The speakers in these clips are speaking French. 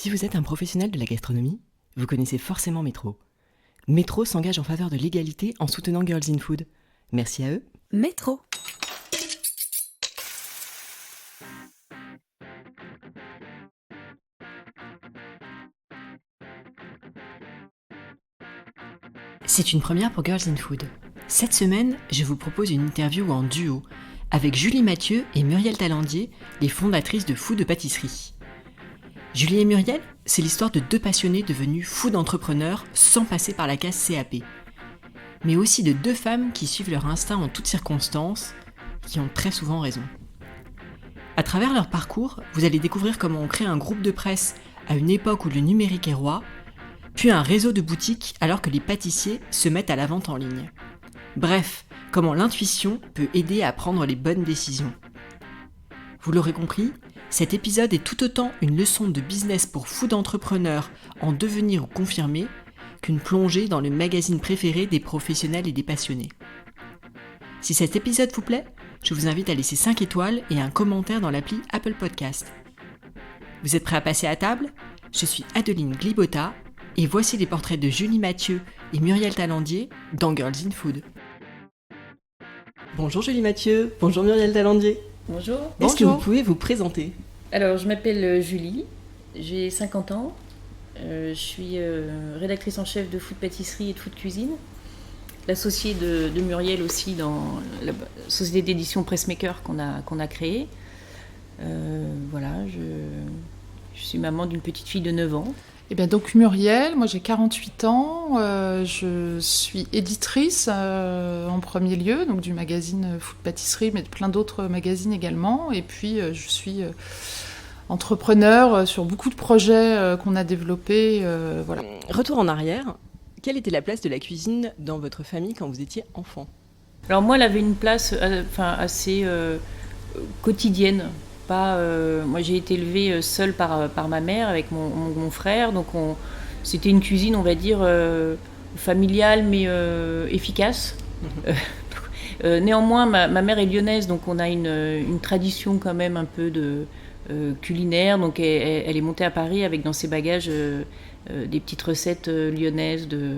Si vous êtes un professionnel de la gastronomie, vous connaissez forcément Métro. Métro s'engage en faveur de l'égalité en soutenant Girls in Food. Merci à eux. Métro. C'est une première pour Girls in Food. Cette semaine, je vous propose une interview en duo avec Julie Mathieu et Muriel Talandier, les fondatrices de Fou de Pâtisserie. Julie et Muriel, c'est l'histoire de deux passionnés devenus food entrepreneurs sans passer par la case CAP. Mais aussi de deux femmes qui suivent leur instinct en toutes circonstances, qui ont très souvent raison. À travers leur parcours, vous allez découvrir comment on crée un groupe de presse à une époque où le numérique est roi, puis un réseau de boutiques alors que les pâtissiers se mettent à la vente en ligne. Bref, comment l'intuition peut aider à prendre les bonnes décisions. Vous l'aurez compris, cet épisode est tout autant une leçon de business pour food entrepreneurs en devenir ou confirmé qu'une plongée dans le magazine préféré des professionnels et des passionnés. Si cet épisode vous plaît, je vous invite à laisser 5 étoiles et un commentaire dans l'appli Apple Podcast. Vous êtes prêts à passer à table ? Je suis Adeline Glibota et voici les portraits de Julie Mathieu et Muriel Talandier dans Girls in Food. Bonjour Julie Mathieu, bonjour Muriel Talandier. Bonjour. Est-ce que vous pouvez vous présenter ? Alors, je m'appelle Julie, j'ai 50 ans, je suis rédactrice en chef de Food Pâtisserie et de Food Cuisine, l'associée de Muriel aussi dans la société d'édition Pressmaker qu'on a créée. Voilà, je suis maman d'une petite fille de 9 ans. Et bien donc Muriel, moi j'ai 48 ans, je suis éditrice en premier lieu, donc du magazine Food Pâtisserie, mais de plein d'autres magazines également. Et puis je suis entrepreneur sur beaucoup de projets qu'on a développés. Voilà. Retour en arrière, quelle était la place de la cuisine dans votre famille quand vous étiez enfant ? Alors moi, elle avait une place assez quotidienne. Moi j'ai été élevée seule par ma mère avec mon frère, donc c'était une cuisine on va dire familiale mais efficace. Néanmoins ma mère est lyonnaise, donc on a une tradition quand même un peu de culinaire, donc elle est montée à Paris avec dans ses bagages des petites recettes lyonnaises de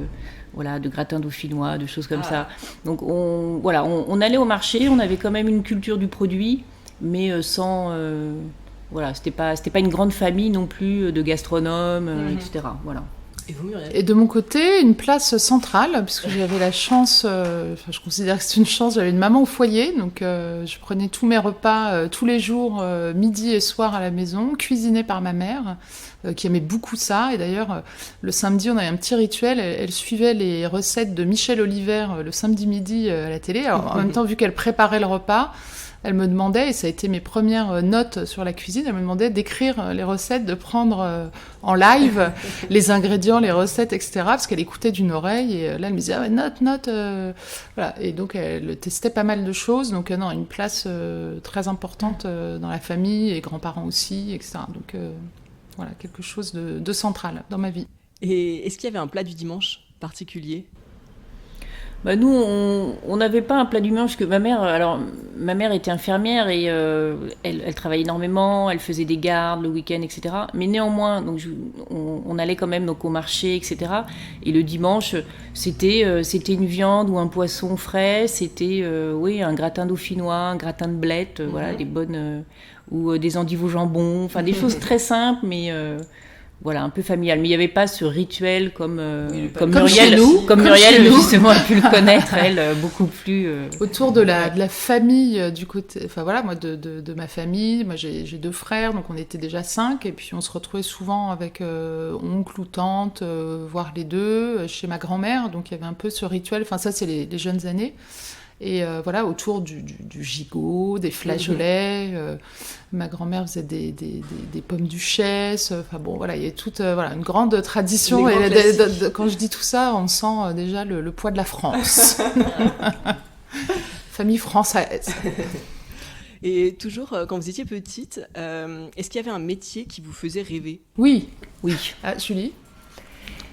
gratin dauphinois, de choses comme ça. Donc on allait au marché, on avait quand même une culture du produit, mais sans c'était pas une grande famille non plus de gastronomes, etc. Voilà. Et vous, Muriel ? Et de mon côté, une place centrale, puisque j'avais la chance, je considère que c'est une chance, j'avais une maman au foyer, donc je prenais tous mes repas tous les jours, midi et soir à la maison, cuisinés par ma mère, qui aimait beaucoup ça. Et d'ailleurs, le samedi, on avait un petit rituel, elle suivait les recettes de Michel Oliver le samedi midi à la télé. Alors, en même temps, vu qu'elle préparait le repas, elle me demandait, et ça a été mes premières notes sur la cuisine, elle me demandait d'écrire les recettes, de prendre en live les ingrédients, les recettes, etc. Parce qu'elle écoutait d'une oreille, et là elle me disait « note ». Voilà. Et donc elle testait pas mal de choses, donc non, une place très importante dans la famille, et grands-parents aussi, etc. Donc voilà, quelque chose de central dans ma vie. Et est-ce qu'il y avait un plat du dimanche particulier ? Nous, on n'avait pas un plat du dimanche que ma mère était infirmière et elle travaillait énormément, elle faisait des gardes le week-end, etc. Mais néanmoins, donc on allait quand même donc au marché, etc. Et le dimanche, c'était une viande ou un poisson frais, c'était un gratin dauphinois, un gratin de blettes, voilà, des bonnes ou des endives au jambon, enfin des choses très simples, mais voilà, un peu familial. Mais il n'y avait pas ce rituel comme Muriel justement a pu le connaître, elle, beaucoup plus... Autour de la famille, du côté... Enfin voilà, moi, de ma famille, moi j'ai 2 frères, donc on était déjà 5, et puis on se retrouvait souvent avec oncle ou tante, voire les 2, chez ma grand-mère, donc il y avait un peu ce rituel, enfin ça c'est les jeunes années. Et voilà, autour du gigot, des flageolets, ma grand-mère faisait des pommes duchesses, enfin bon, voilà, il y a toute une grande tradition. Et quand je dis tout ça, on sent déjà le poids de la France. Famille française. Et toujours, quand vous étiez petite, est-ce qu'il y avait un métier qui vous faisait rêver ? Oui. Ah, Julie ?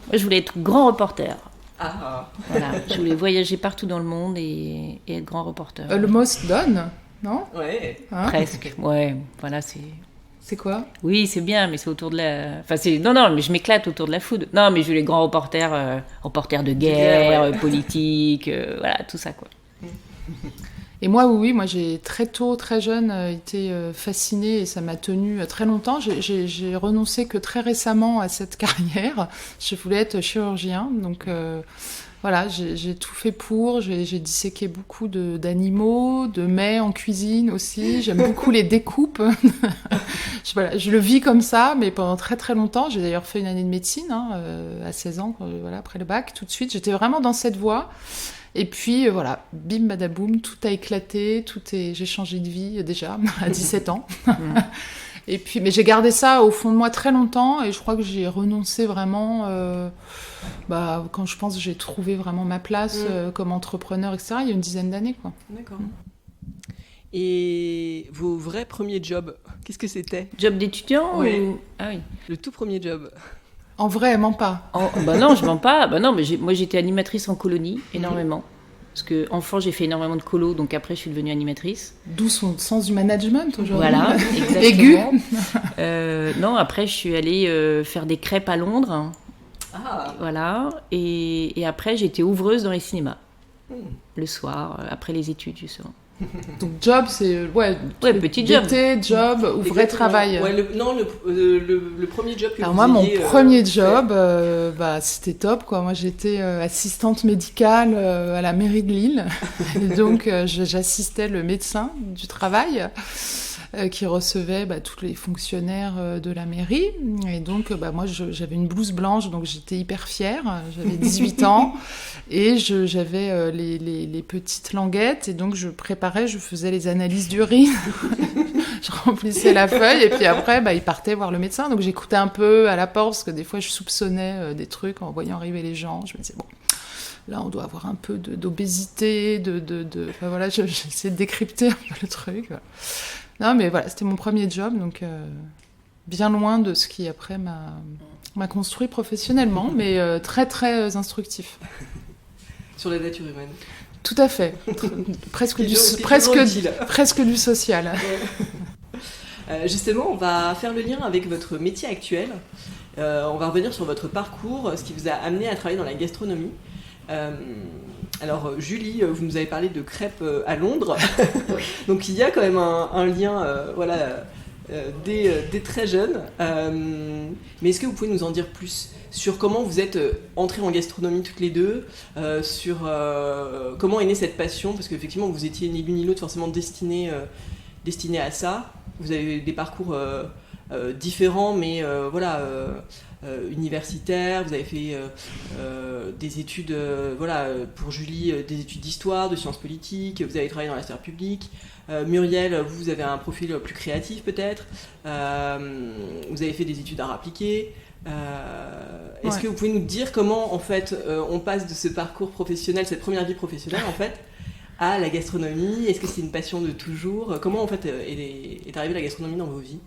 Moi, je voulais être grand reporter. Ah. Voilà, je voulais voyager partout dans le monde et être grand reporter. Le mot se donne, non ? Ouais. Hein ? Presque, ouais. Voilà, C'est quoi? Oui, c'est bien, mais c'est autour de la... Enfin, non, mais je m'éclate autour de la food. Non, mais je veux les grands reporters de guerre, politique, voilà, tout ça, quoi. Et moi, oui, moi j'ai très tôt, très jeune, été fascinée et ça m'a tenue très longtemps. J'ai renoncé que très récemment à cette carrière. Je voulais être chirurgien, donc voilà, j'ai tout fait pour. J'ai disséqué beaucoup d'animaux, de mets en cuisine aussi. J'aime beaucoup les découpes. Voilà, je le vis comme ça, mais pendant très très longtemps. J'ai d'ailleurs fait une année de médecine à 16 ans, voilà, après le bac, tout de suite. J'étais vraiment dans cette voie. Et puis voilà, bim badaboum, tout a éclaté, j'ai changé de vie déjà à 17 ans. Et puis, mais j'ai gardé ça au fond de moi très longtemps et je crois que j'ai renoncé vraiment quand je pense que j'ai trouvé vraiment ma place comme entrepreneur, etc. Il y a une dizaine d'années, quoi. D'accord. Et vos vrais premiers jobs, qu'est-ce que c'était? Job d'étudiant ou... Ah oui. Le tout premier job. En vrai, mens pas. Bah non, je mens pas. Bah non, mais moi j'étais animatrice en colonie, énormément. Parce que enfant, j'ai fait énormément de colo, donc après je suis devenue animatrice. D'où son sens du management aujourd'hui. Voilà, exactement. Aigu. Non, après je suis allée faire des crêpes à Londres. Ah. Voilà. Et après j'étais ouvreuse dans les cinémas. Le soir, après les études, justement. Donc job, c'est petit job. Job ou vrai travail. Ouais, le premier job que alors vous moi, mon ayez, premier job, c'était top, quoi. Moi, j'étais assistante médicale à la mairie de Lille, et donc j'assistais le médecin du travail qui recevait tous les fonctionnaires de la mairie. Et donc, moi, j'avais une blouse blanche, donc j'étais hyper fière. J'avais 18 ans et j'avais les petites languettes. Et donc, je faisais les analyses d'urine. Je remplissais la feuille et puis après, ils partaient voir le médecin. Donc, j'écoutais un peu à la porte parce que des fois, je soupçonnais des trucs en voyant arriver les gens. Je me disais, bon... Là, on doit avoir un peu d'obésité, Enfin, voilà, j'essaie de décrypter un peu le truc. Non, mais voilà, c'était mon premier job, donc bien loin de ce qui, après, m'a construit professionnellement, mais très, très instructif. Sur la nature humaine. Tout à fait. Presque du social. Justement, on va faire le lien avec votre métier actuel. On va revenir sur votre parcours, ce qui vous a amené à travailler dans la gastronomie. Alors Julie, vous nous avez parlé de crêpes à Londres, donc il y a quand même un lien dès très jeune. Mais est-ce que vous pouvez nous en dire plus sur comment vous êtes entrées en gastronomie toutes les deux, sur comment est née cette passion, parce qu'effectivement vous étiez ni l'une ni l'autre forcément destinée à ça. Vous avez des parcours différents, mais universitaire, vous avez fait des études, pour Julie, des études d'histoire, de sciences politiques, vous avez travaillé dans la sphère publique. Muriel, vous avez un profil plus créatif peut-être, vous avez fait des études d'art appliqué. Est-ce que vous pouvez nous dire comment en fait on passe de ce parcours professionnel, cette première vie professionnelle en fait, à la gastronomie? Est-ce que c'est une passion de toujours? Comment en fait est arrivée la gastronomie dans vos vies?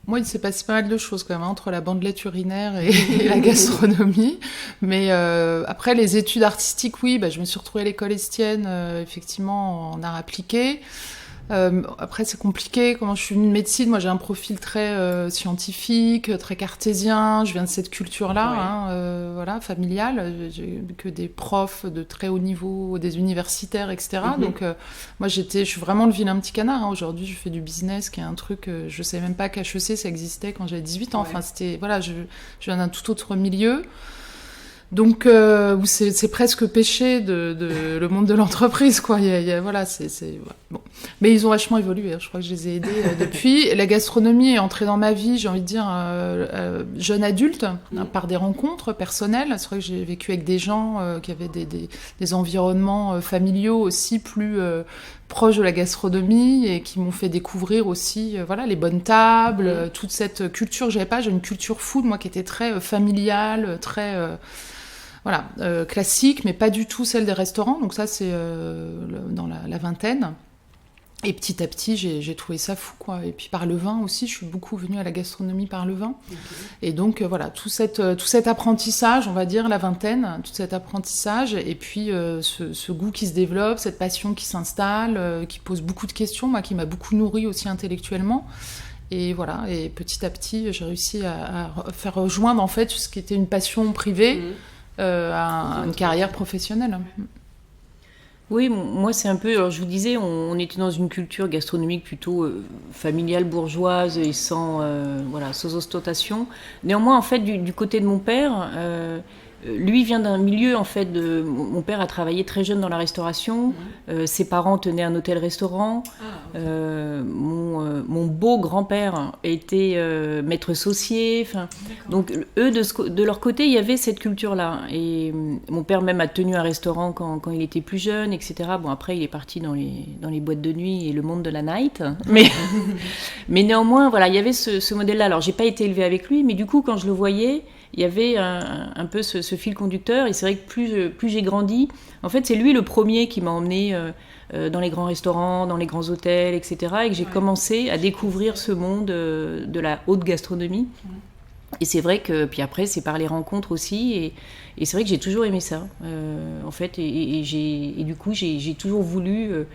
Moi, il s'est passé pas mal de choses quand même entre la bandelette urinaire et la gastronomie. Mais après, les études artistiques, oui, je me suis retrouvée à l'école Estienne, effectivement, en art appliqué. Après, c'est compliqué. Quand je suis venue de médecine, moi, j'ai un profil très scientifique, très cartésien. Je viens de cette culture-là, familiale. J'ai que des profs de très haut niveau, des universitaires, etc. Donc, moi, je suis vraiment le vilain petit canard. Aujourd'hui, je fais du business, qui est un truc, je savais même pas qu'HEC, ça existait quand j'avais 18 ans. Enfin, c'était, je viens d'un tout autre milieu. Donc, où c'est presque péché le monde de l'entreprise, quoi. Bon. Mais ils ont vachement évolué. Je crois que je les ai aidés depuis. La gastronomie est entrée dans ma vie, j'ai envie de dire, jeune adulte, par des rencontres personnelles. C'est vrai que j'ai vécu avec des gens qui avaient des environnements familiaux aussi plus proches de la gastronomie et qui m'ont fait découvrir aussi, les bonnes tables, toute cette culture. J'ai une culture food, moi, qui était très familiale, très... classique, mais pas du tout celle des restaurants. Donc ça, c'est dans la vingtaine. Et petit à petit, j'ai trouvé ça fou, quoi. Et puis par le vin aussi, je suis beaucoup venue à la gastronomie par le vin. Okay. Et donc, tout cet apprentissage, on va dire, la vingtaine, tout cet apprentissage, et puis ce goût qui se développe, cette passion qui s'installe, qui pose beaucoup de questions, moi, qui m'a beaucoup nourrie aussi intellectuellement. Et voilà, et petit à petit, j'ai réussi à faire rejoindre en fait ce qui était une passion privée à une carrière professionnelle. Oui, moi c'est un peu, alors je vous disais, on était dans une culture gastronomique plutôt familiale, bourgeoise et sans ostentation. Néanmoins, en fait, du côté de mon père, lui vient d'un milieu, en fait, mon père a travaillé très jeune dans la restauration, ses parents tenaient un hôtel-restaurant, mon beau-grand-père était maître saucier, donc eux, de leur côté, il y avait cette culture-là. Et mon père même a tenu un restaurant quand il était plus jeune, etc. Bon, après, il est parti dans les boîtes de nuit et le monde de la night, mais néanmoins, voilà, il y avait ce modèle-là. Alors, j'ai pas été élevée avec lui, mais du coup, quand je le voyais, il y avait un peu ce fil conducteur, et c'est vrai que plus j'ai grandi, en fait c'est lui le premier qui m'a emmené dans les grands restaurants, dans les grands hôtels, etc. et que j'ai commencé à découvrir ce monde de la haute gastronomie. Et c'est vrai que, puis après c'est par les rencontres aussi, et c'est vrai que j'ai toujours aimé ça, en fait, et du coup j'ai toujours voulu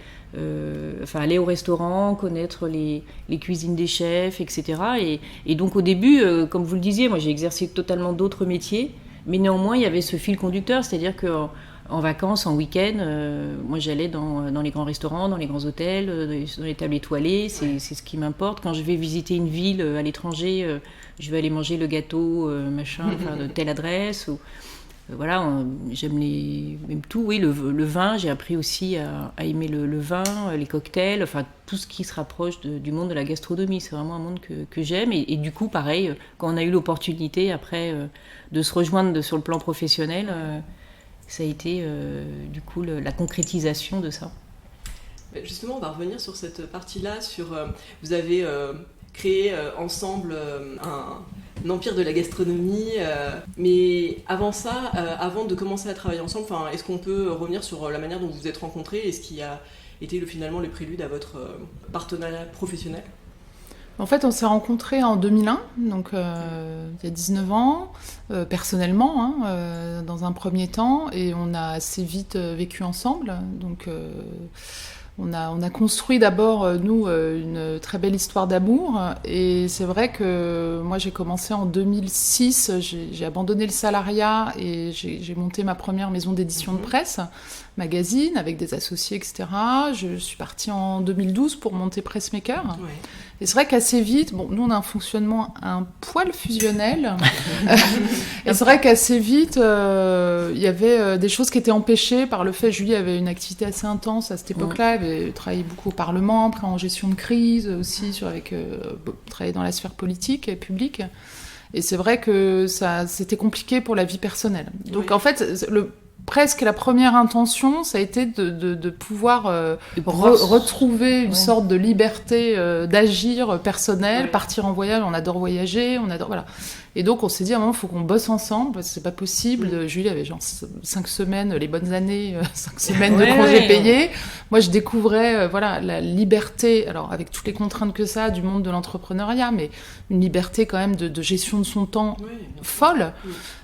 aller au restaurant, connaître les cuisines des chefs, etc. Et donc au début, comme vous le disiez, moi j'ai exercé totalement d'autres métiers, mais néanmoins il y avait ce fil conducteur, c'est-à-dire que en vacances, en week-end, moi j'allais dans les grands restaurants, dans les grands hôtels, dans les tables étoilées, c'est ce qui m'importe. Quand je vais visiter une ville à l'étranger, je vais aller manger le gâteau, de telle adresse, ou voilà, j'aime même tout. Oui, le vin, j'ai appris aussi à aimer le vin, les cocktails, enfin tout ce qui se rapproche du monde de la gastronomie. C'est vraiment un monde que j'aime. Et du coup, pareil, quand on a eu l'opportunité après de se rejoindre sur le plan professionnel, ça a été du coup la concrétisation de ça. Justement, on va revenir sur cette partie-là, vous avez créé ensemble un empire de la gastronomie, mais avant ça, avant de commencer à travailler ensemble, est-ce qu'on peut revenir sur la manière dont vous vous êtes rencontrés et ce qui a été finalement le prélude à votre partenariat professionnel? En fait, on s'est rencontrés en 2001, donc il y a 19 ans, personnellement, dans un premier temps, et on a assez vite vécu ensemble. Donc, on a construit d'abord, nous, une très belle histoire d'amour. Et c'est vrai que moi, j'ai commencé en 2006, j'ai abandonné le salariat et j'ai monté ma première maison d'édition de presse, magazine, avec des associés, etc. Je suis partie en 2012 pour monter Pressmaker. Ouais. Et c'est vrai qu'assez vite, nous on a un fonctionnement un poil fusionnel, et c'est vrai qu'assez vite, il y avait des choses qui étaient empêchées par le fait, Julie avait une activité assez intense à cette époque-là, elle avait travaillé beaucoup au Parlement, après en gestion de crise aussi, travaillé dans la sphère politique et publique, et c'est vrai que c'était compliqué pour la vie personnelle. Donc en fait, presque la première intention, ça a été de pouvoir retrouver une sorte de liberté d'agir personnelle, partir en voyage, on adore voyager, voilà. Et donc on s'est dit à un moment, il faut qu'on bosse ensemble, parce que c'est pas possible. Julie avait genre 5 semaines, les bonnes années, 5 semaines de congés payés. Moi je découvrais la liberté, alors avec toutes les contraintes que ça a du monde de l'entrepreneuriat, mais une liberté quand même de gestion de son temps folle.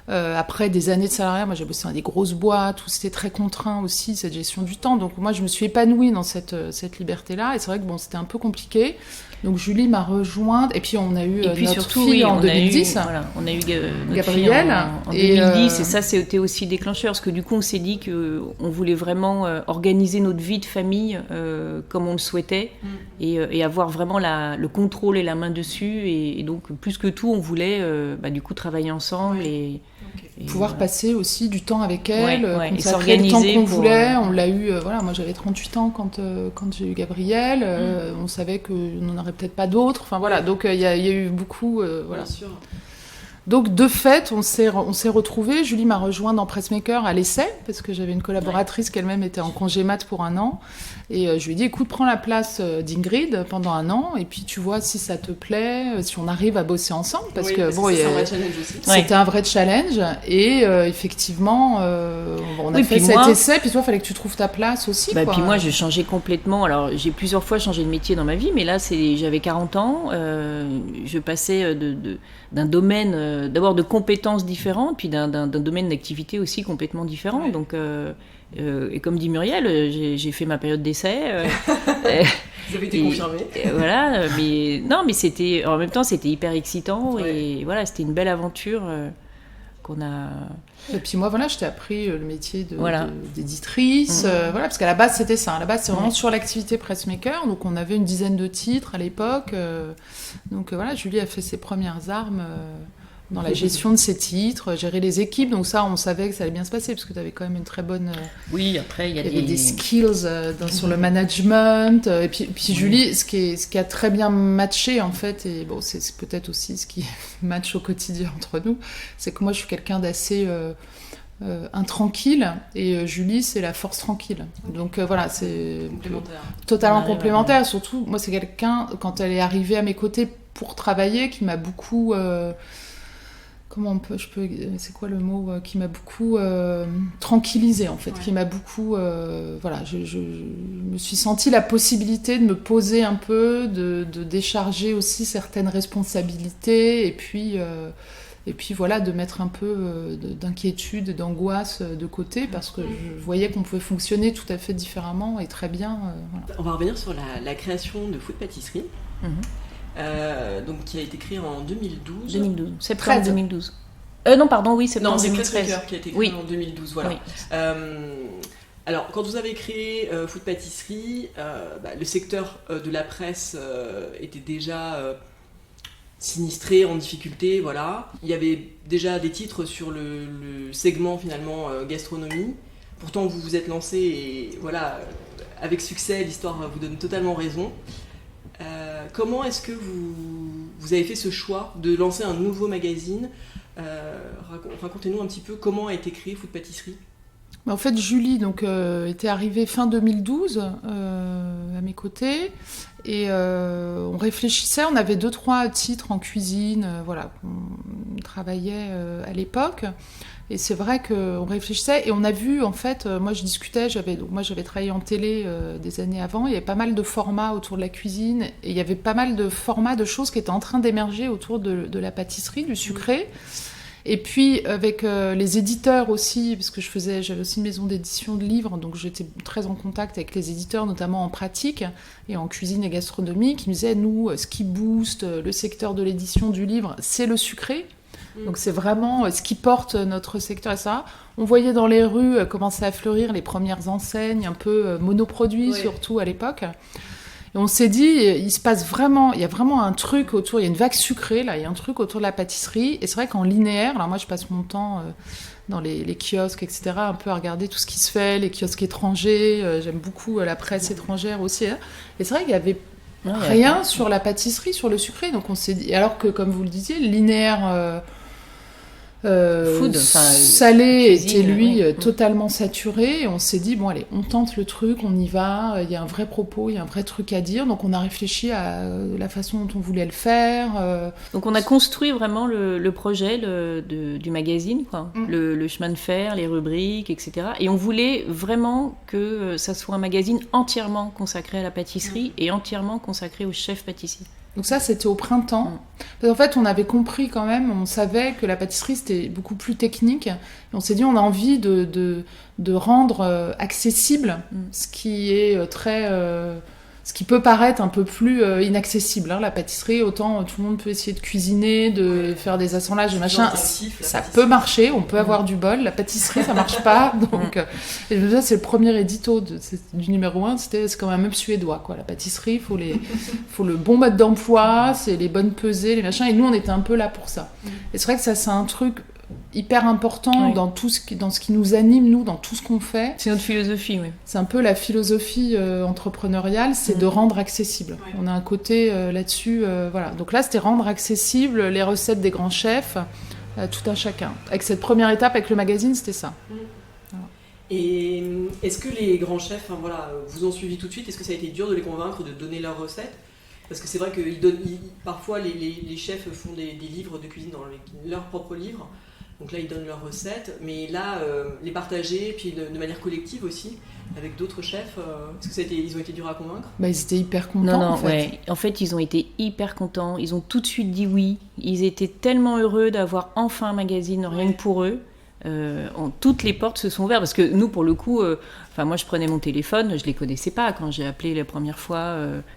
Après des années de salariat, moi j'ai bossé dans des grosses boîtes, où c'était très contraint aussi, cette gestion du temps. Donc moi je me suis épanouie dans cette liberté-là, et c'est vrai que c'était un peu compliqué. Donc Julie m'a rejointe, et puis on a eu notre fille en 2010. On a eu Gabrielle en 2010, et ça c'était aussi déclencheur, parce que du coup on s'est dit qu'on voulait vraiment organiser notre vie de famille comme on le souhaitait, et avoir vraiment le contrôle et la main dessus, et donc plus que tout on voulait du coup travailler ensemble et pouvoir passer aussi du temps avec elle, consacrer le temps qu'on voulait. On l'a eu, moi j'avais 38 ans quand j'ai eu Gabrielle, on savait qu'on n'en aurait peut-être pas d'autres, donc il y a eu beaucoup, Bien sûr. Donc de fait, on s'est retrouvés. Julie m'a rejoint dans Pressmaker à l'essai, parce que j'avais une collaboratrice qui elle-même était en congé mat pour 1 an. Et je lui ai dit, écoute, prends la place d'Ingrid pendant 1 an, et puis tu vois si ça te plaît, si on arrive à bosser ensemble. Parce que c'était un vrai challenge aussi. C'était un vrai challenge. Et effectivement, on a fait cet essai, puis toi, il fallait que tu trouves ta place aussi. Puis moi, j'ai changé complètement. Alors, j'ai plusieurs fois changé de métier dans ma vie, mais là, j'avais 40 ans. Je passais d'un domaine d'abord de compétences différentes, puis d'un domaine d'activité aussi complètement différent. Ouais. Donc, et comme dit Muriel, j'ai fait ma période d'essai. Vous avez été confirmé. Voilà, mais non, mais c'était en même temps c'était hyper excitant Ouais. et voilà, c'était une belle aventure qu'on a. Et puis moi, voilà, je t'ai appris le métier Voilà. d'éditrice, voilà, parce qu'à la base, c'était ça. À la base, c'est vraiment Ouais. sur l'activité Pressmaker. Donc, on avait une dizaine de titres à l'époque. Donc, voilà, Julie a fait ses premières armes dans la gestion de ses titres, gérer les équipes. Donc, ça, on savait que ça allait bien se passer, parce que tu avais quand même une très bonne... Oui, après il y a Il y avait des skills sur le management. Et puis Julie, ce qui a très bien matché, en fait, et bon, c'est peut-être aussi ce qui match au quotidien entre nous, c'est que moi, je suis quelqu'un d'assez intranquille, et Julie, c'est la force tranquille. Donc voilà, c'est Complémentaire. totalement On arrive à- complémentaire. Surtout, moi, c'est quelqu'un, quand elle est arrivée à mes côtés pour travailler, qui m'a beaucoup... c'est quoi le mot qui m'a beaucoup tranquillisée, en fait, Ouais. qui m'a beaucoup voilà, je me suis sentie la possibilité de me poser un peu, de décharger aussi certaines responsabilités, et puis voilà, de mettre un peu d'inquiétude, d'angoisse de côté, parce que je voyais qu'on pouvait fonctionner tout à fait différemment et très bien, voilà. On va revenir sur la création de Food Pâtisserie, Mhm. donc qui a été créée en 2012. 2012, septembre 13. 2012. Non, pardon, oui, septembre Non, c'est 2013. Pressmaker qui a été créé Oui. en 2012, voilà. Oui. Alors, quand vous avez créé Food Pâtisserie, le secteur de la presse était déjà sinistré, en difficulté, voilà. Il y avait déjà des titres sur le segment finalement gastronomie. Pourtant, vous vous êtes lancé et voilà, avec succès, l'histoire vous donne totalement raison. Comment est-ce que vous avez fait ce choix de lancer un nouveau magazine? Racontez-nous un petit peu comment a été créé Food Pâtisserie. En fait, Julie donc, était arrivée fin 2012 à mes côtés, et on réfléchissait, on avait 2-3 titres en cuisine, voilà, on travaillait à l'époque, et c'est vrai qu'on réfléchissait, et on a vu, en fait, moi je discutais, moi j'avais travaillé en télé des années avant, il y avait pas mal de formats autour de la cuisine, et il y avait pas mal de formats, de choses qui étaient en train d'émerger autour de la pâtisserie, du sucré. Et puis avec les éditeurs aussi, parce que j'avais aussi une maison d'édition de livres, donc j'étais très en contact avec les éditeurs, notamment en pratique et en cuisine et gastronomie, qui me disaient, nous, ce qui booste le secteur de l'édition du livre, c'est le sucré. Donc c'est vraiment ce qui porte notre secteur, et ça. On voyait dans les rues commencer à fleurir les premières enseignes, un peu monoproduits, Ouais. surtout à l'époque. Et on s'est dit, il y a vraiment un truc autour, il y a une vague sucrée, là, il y a un truc autour de la pâtisserie. Et c'est vrai qu'en linéaire, alors moi je passe mon temps dans les kiosques, etc., un peu à regarder tout ce qui se fait, les kiosques étrangers, j'aime beaucoup la presse étrangère aussi. Hein. Et c'est vrai qu'il y avait Non, il y a- rien sur la pâtisserie, sur le sucré. Donc on s'est dit, alors que comme vous le disiez, le linéaire Food, enfin, salé cuisine, était lui ouais. totalement saturé, et on s'est dit, bon allez, on tente le truc, on y va, il y a un vrai propos, il y a un vrai truc à dire, donc on a réfléchi à la façon dont on voulait le faire. Donc on a construit vraiment le projet du magazine, quoi. Mm. Le chemin de fer, les rubriques, etc. Et on voulait vraiment que ça soit un magazine entièrement consacré à la pâtisserie et entièrement consacré aux chefs pâtissiers. Donc ça, c'était au printemps. Parce qu'en fait, on avait compris quand même, on savait que la pâtisserie, c'était beaucoup plus technique. Et on s'est dit, on a envie de rendre accessible ce qui est ce qui peut paraître un peu plus inaccessible. Hein, la pâtisserie, autant tout le monde peut essayer de cuisiner, de faire des assemblages et machin. Intensif, la Ça pâtisserie. peut marcher, on peut avoir du bol. La pâtisserie, ça marche pas. Donc, et je me disais, c'est le premier édito du numéro 1, c'est comme un meuble suédois, quoi. La pâtisserie, faut le bon mode d'emploi, c'est les bonnes pesées, les machins. Et nous, on était un peu là pour ça. Et c'est vrai que ça, c'est un truc hyper important Oui. dans ce qui nous anime, nous, dans tout ce qu'on fait. C'est notre philosophie, oui. C'est un peu la philosophie entrepreneuriale, c'est de rendre accessible. Ouais. On a un côté là-dessus, voilà. Donc là, c'était rendre accessible les recettes des grands chefs, tout un chacun. Avec cette première étape, avec le magazine, c'était ça. Et est-ce que les grands chefs vous ont suivi tout de suite? Est-ce que ça a été dur de les convaincre de donner leurs recettes? Parce que c'est vrai que parfois les chefs font des livres de cuisine dans leurs propres livres. Donc là, ils donnent leurs recettes, mais là, les partager, puis de manière collective aussi, avec d'autres chefs. Est-ce que ils ont été durs à convaincre ? Bah, ils étaient hyper contents, Non, en fait. ouais. En fait, ils ont été hyper contents. Ils ont tout de suite dit oui. Ils étaient tellement heureux d'avoir enfin un magazine, rien que pour eux. Toutes les portes se sont ouvertes parce que nous, pour le coup, moi je prenais mon téléphone, je les connaissais pas quand j'ai appelé la première fois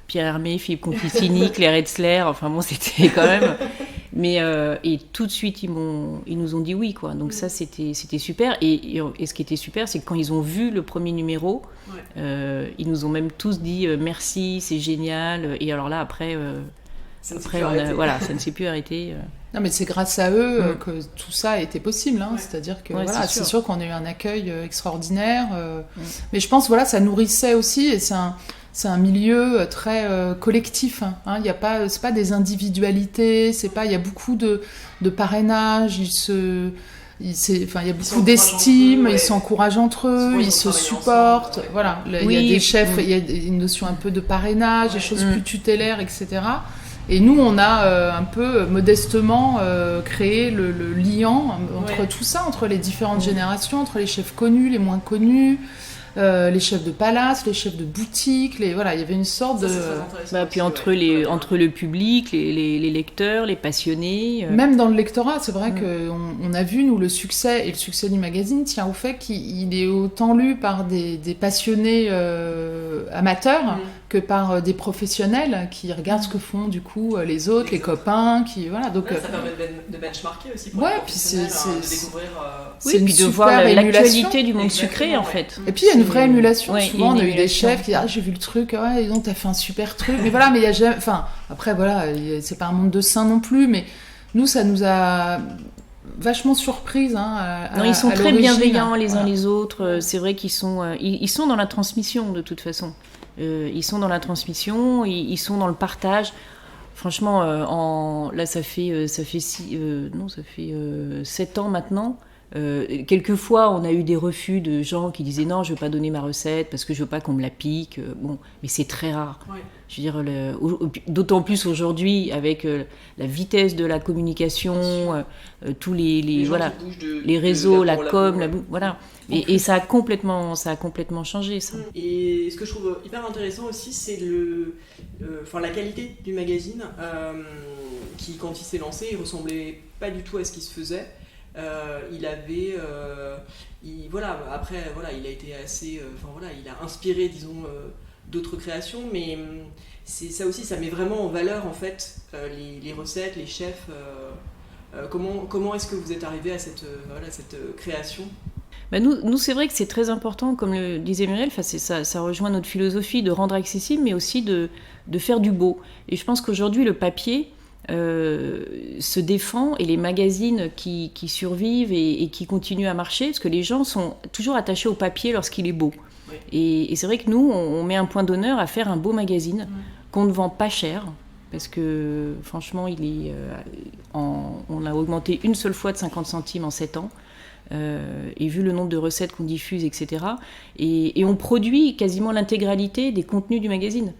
Pierre Hermé, Philippe Conticini, Claire Etzler, c'était quand même. Mais et tout de suite ils nous ont dit oui, quoi. Donc ça c'était super. Et ce qui était super, c'est que quand ils ont vu le premier numéro, ils nous ont même tous dit merci, c'est génial. Et alors là après ça ne s'est plus arrêté. Non, mais c'est grâce à eux que tout ça a été possible. Hein. C'est-à-dire que c'est sûr qu'on a eu un accueil extraordinaire. Mais je pense ça nourrissait aussi. Et c'est un milieu très collectif. Hein. Il y a pas, c'est pas des individualités. Il y a beaucoup de parrainage. Il y a beaucoup d'estime. Ils s'encouragent entre eux. Ils se supportent. Ensemble, voilà. Il y a des chefs. Il y a une notion un peu de parrainage, des choses plus tutélaires, etc. Et nous, on a un peu modestement créé le liant entre tout ça, entre les différentes générations, entre les chefs connus, les moins connus, les chefs de palace, les chefs de boutique, il y avait une sorte de... Puis entre le public, les lecteurs, les passionnés... Même dans le lectorat, c'est vrai qu'on a vu, nous, le succès, et le succès du magazine tient au fait qu'il est autant lu par des passionnés amateurs que par des professionnels qui regardent ce que font du coup les autres, les copains, Donc, ça permet de benchmarker aussi pour les professionnels, de découvrir... puis de voir l'actualité du monde sucré, en fait. Et puis il y a une vraie émulation. Souvent on a eu des chefs qui disent j'ai vu le truc, donc t'as fait un super truc. Mais mais il y a jamais... après c'est pas un monde de saints non plus, mais nous ça nous a vachement surprise. Ils sont très bienveillants les uns les autres. C'est vrai qu'ils sont dans la transmission de toute façon. Ils sont dans la transmission, ils sont dans le partage. Franchement, là ça fait 7 ans maintenant. Quelquefois, on a eu des refus de gens qui disaient non, je veux pas donner ma recette parce que je veux pas qu'on me la pique. Mais c'est très rare. Je veux dire, d'autant plus aujourd'hui avec la vitesse de la communication, tous les réseaux, la com, voilà. Et ça a complètement changé ça. Et ce que je trouve hyper intéressant aussi, c'est la qualité du magazine qui, quand il s'est lancé, il ressemblait pas du tout à ce qui se faisait. Il avait il a été assez il a inspiré d'autres créations, mais c'est ça aussi, ça met vraiment en valeur en fait les recettes, les chefs. Comment est-ce que vous êtes arrivé à cette création? Nous, c'est vrai que c'est très important, comme le disait Muriel, ça rejoint notre philosophie de rendre accessible, mais aussi de faire du beau. Et je pense qu'aujourd'hui, le papier se défend, et les magazines qui survivent et qui continuent à marcher, parce que les gens sont toujours attachés au papier lorsqu'il est beau. Oui. Et c'est vrai que nous, on met un point d'honneur à faire un beau magazine qu'on ne vend pas cher, parce que franchement, on a augmenté une seule fois de 50 centimes en 7 ans. Et vu le nombre de recettes qu'on diffuse, etc. Et on produit quasiment l'intégralité des contenus du magazine.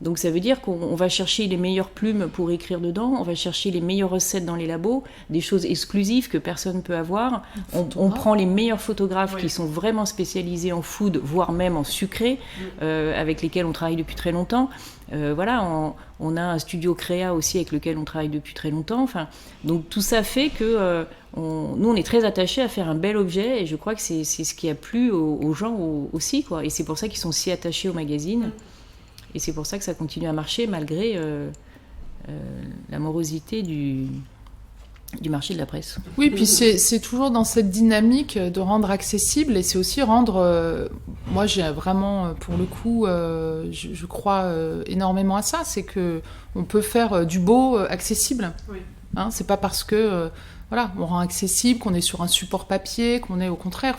Donc ça veut dire qu'on va chercher les meilleures plumes pour écrire dedans, on va chercher les meilleures recettes dans les labos, des choses exclusives que personne ne peut avoir. On prend les meilleurs photographes qui sont vraiment spécialisés en food, voire même en sucré, avec lesquels on travaille depuis très longtemps. On a un studio créa aussi avec lequel on travaille depuis très longtemps. Donc tout ça fait que nous, on est très attachés à faire un bel objet, et je crois que c'est ce qui a plu aux gens aussi, quoi. Et c'est pour ça qu'ils sont si attachés au magazine. Et c'est pour ça que ça continue à marcher malgré la morosité du marché de la presse. Oui, puis c'est toujours dans cette dynamique de rendre accessible, et c'est aussi rendre... moi, j'ai vraiment, pour le coup, je crois énormément à ça, c'est qu'on peut faire du beau accessible. Oui. C'est pas parce que... on rend accessible, qu'on est sur un support papier, qu'on est au contraire.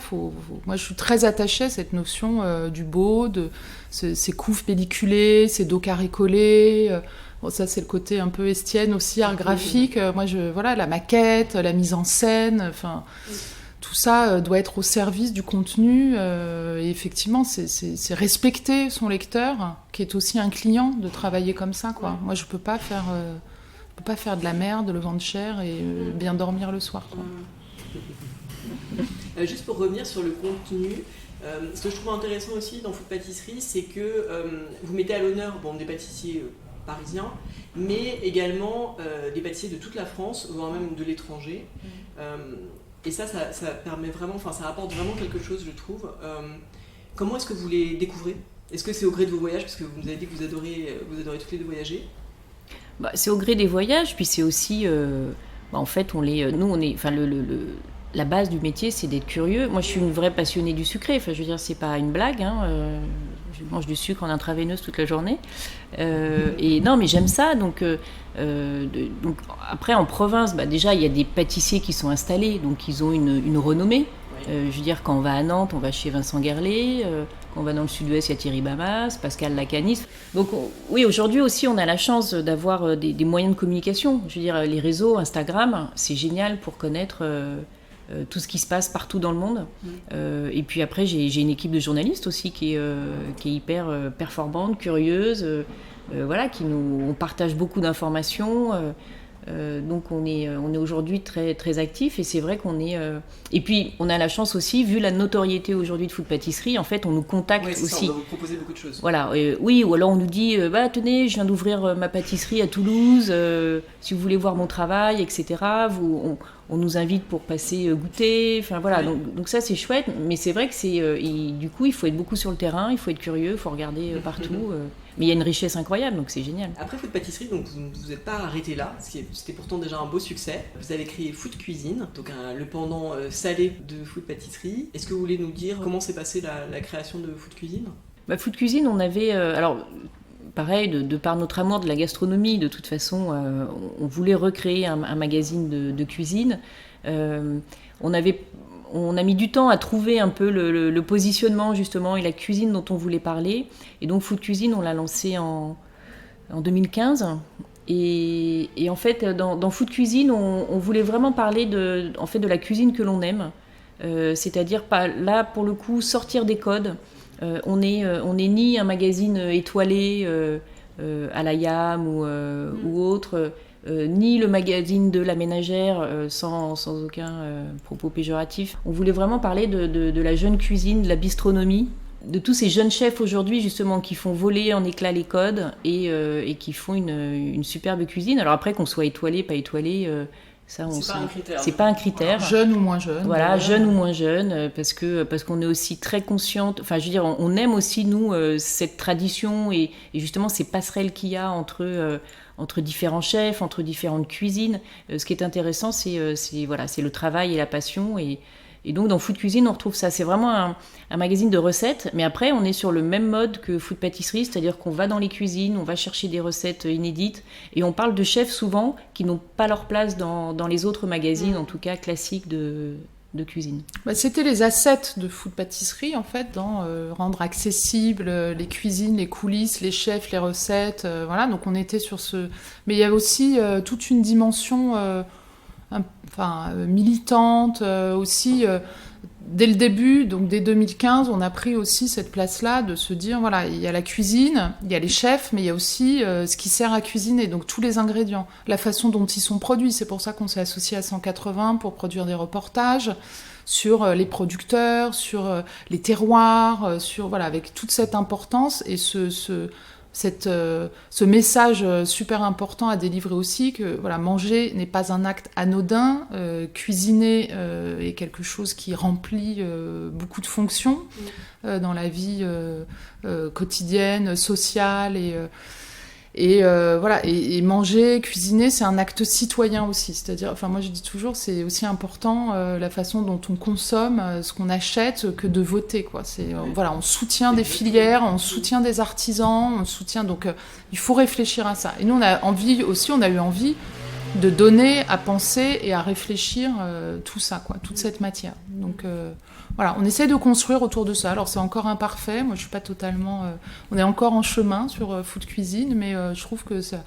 Moi, je suis très attachée à cette notion du beau, de ces couves pelliculées, ces dos carrés collés. Ça, c'est le côté un peu Estienne aussi, art graphique. Moi, la maquette, la mise en scène, tout ça doit être au service du contenu. Et effectivement, c'est respecter son lecteur, qui est aussi un client, de travailler comme ça, quoi. Moi, je peux pas faire de la merde, le vendre cher et bien dormir le soir, quoi. Juste pour revenir sur le contenu, ce que je trouve intéressant aussi dans Food Pâtisserie, c'est que vous mettez à l'honneur des pâtissiers parisiens, mais également des pâtissiers de toute la France, voire même de l'étranger. Et ça permet vraiment, ça apporte vraiment quelque chose, je trouve. Comment est-ce que vous les découvrez ? Est-ce que c'est au gré de vos voyages, parce que vous nous avez dit que vous adorez toutes les deux voyager ? C'est au gré des voyages, puis c'est aussi, en fait, la base du métier, c'est d'être curieux. Moi, je suis une vraie passionnée du sucré. Enfin, je veux dire, c'est pas une blague. Je mange du sucre en intraveineuse toute la journée. Et non, mais j'aime ça. Donc après, en province, déjà, il y a des pâtissiers qui sont installés, donc ils ont une renommée. Je veux dire, quand on va à Nantes, on va chez Vincent Guerlet. Quand on va dans le sud-ouest, il y a Thierry Bamas, Pascal Lacanis. Donc oui, aujourd'hui aussi, on a la chance d'avoir des moyens de communication. Je veux dire, les réseaux, Instagram, c'est génial pour connaître tout ce qui se passe partout dans le monde. Et puis après, j'ai une équipe de journalistes aussi qui est hyper performante, curieuse. On partage beaucoup d'informations. Donc on est aujourd'hui très, très actifs, et c'est vrai qu'on est... Et puis on a la chance aussi, vu la notoriété aujourd'hui de Food Pâtisserie, en fait on nous contacte aussi. Ça, on va vous proposer beaucoup de choses. Voilà, oui, ou alors on nous dit, tenez, je viens d'ouvrir ma pâtisserie à Toulouse, si vous voulez voir mon travail, etc. On nous invite pour passer goûter, enfin voilà, donc ça c'est chouette, mais c'est vrai que du coup il faut être beaucoup sur le terrain, il faut être curieux, il faut regarder partout. Mais il y a une richesse incroyable, donc c'est génial. Après Food Pâtisserie, donc vous ne vous êtes pas arrêté là, c'était pourtant déjà un beau succès. Vous avez créé Food Cuisine, donc le pendant salé de Food Pâtisserie. Est-ce que vous voulez nous dire comment s'est passée la création de Food Cuisine ? Food Cuisine, on avait... pareil, de par notre amour de la gastronomie, de toute façon, on voulait recréer un magazine de cuisine. On a mis du temps à trouver un peu le positionnement, justement, et la cuisine dont on voulait parler. Et donc, Food Cuisine, on l'a lancé en 2015. Et en fait, dans Food Cuisine, on voulait vraiment parler de la cuisine que l'on aime. C'est-à-dire, là, pour le coup, sortir des codes. On n'est ni un magazine étoilé à la YAM ou autre, ni le magazine de la ménagère sans aucun propos péjoratif. On voulait vraiment parler de la jeune cuisine, de la bistronomie, de tous ces jeunes chefs aujourd'hui justement qui font voler en éclats les codes et qui font une superbe cuisine. Alors après, qu'on soit étoilé, pas étoilé... Ça, c'est pas un critère. Jeune ou moins jeune. Voilà, jeune ou moins jeune, parce qu'on est aussi très consciente. Enfin, je veux dire, on aime aussi nous cette tradition et justement ces passerelles qu'il y a entre différents chefs, entre différentes cuisines. Ce qui est intéressant, c'est le travail et la passion. Et donc dans Food Cuisine, on retrouve ça. C'est vraiment un magazine de recettes, mais après on est sur le même mode que Food Pâtisserie, c'est-à-dire qu'on va dans les cuisines, on va chercher des recettes inédites, et on parle de chefs souvent qui n'ont pas leur place dans les autres magazines, en tout cas classiques de cuisine. C'était les assets de Food Pâtisserie, en fait, dans rendre accessibles les cuisines, les coulisses, les chefs, les recettes. Voilà, donc on était sur ce... Mais il y a aussi toute une dimension... militante aussi. Dès le début, donc dès 2015, on a pris aussi cette place-là de se dire, voilà, il y a la cuisine, il y a les chefs, mais il y a aussi ce qui sert à cuisiner, donc tous les ingrédients, la façon dont ils sont produits. C'est pour ça qu'on s'est associé à 180 pour produire des reportages sur les producteurs, sur les terroirs, avec toute cette importance et ce message super important à délivrer aussi, que manger n'est pas un acte anodin, cuisiner est quelque chose qui remplit beaucoup de fonctions dans la vie quotidienne, sociale, et manger, cuisiner, c'est un acte citoyen aussi. C'est-à-dire, moi je dis toujours, c'est aussi important la façon dont on consomme ce qu'on achète que de voter, quoi. On soutient des filières, on soutient des artisans, on soutient, donc il faut réfléchir à ça. Et nous on a eu envie de donner à penser et à réfléchir tout ça, quoi, toute cette matière. Donc on essaie de construire autour de ça. Alors c'est encore imparfait, moi je suis pas totalement... on est encore en chemin sur Food Cuisine, mais je trouve que ça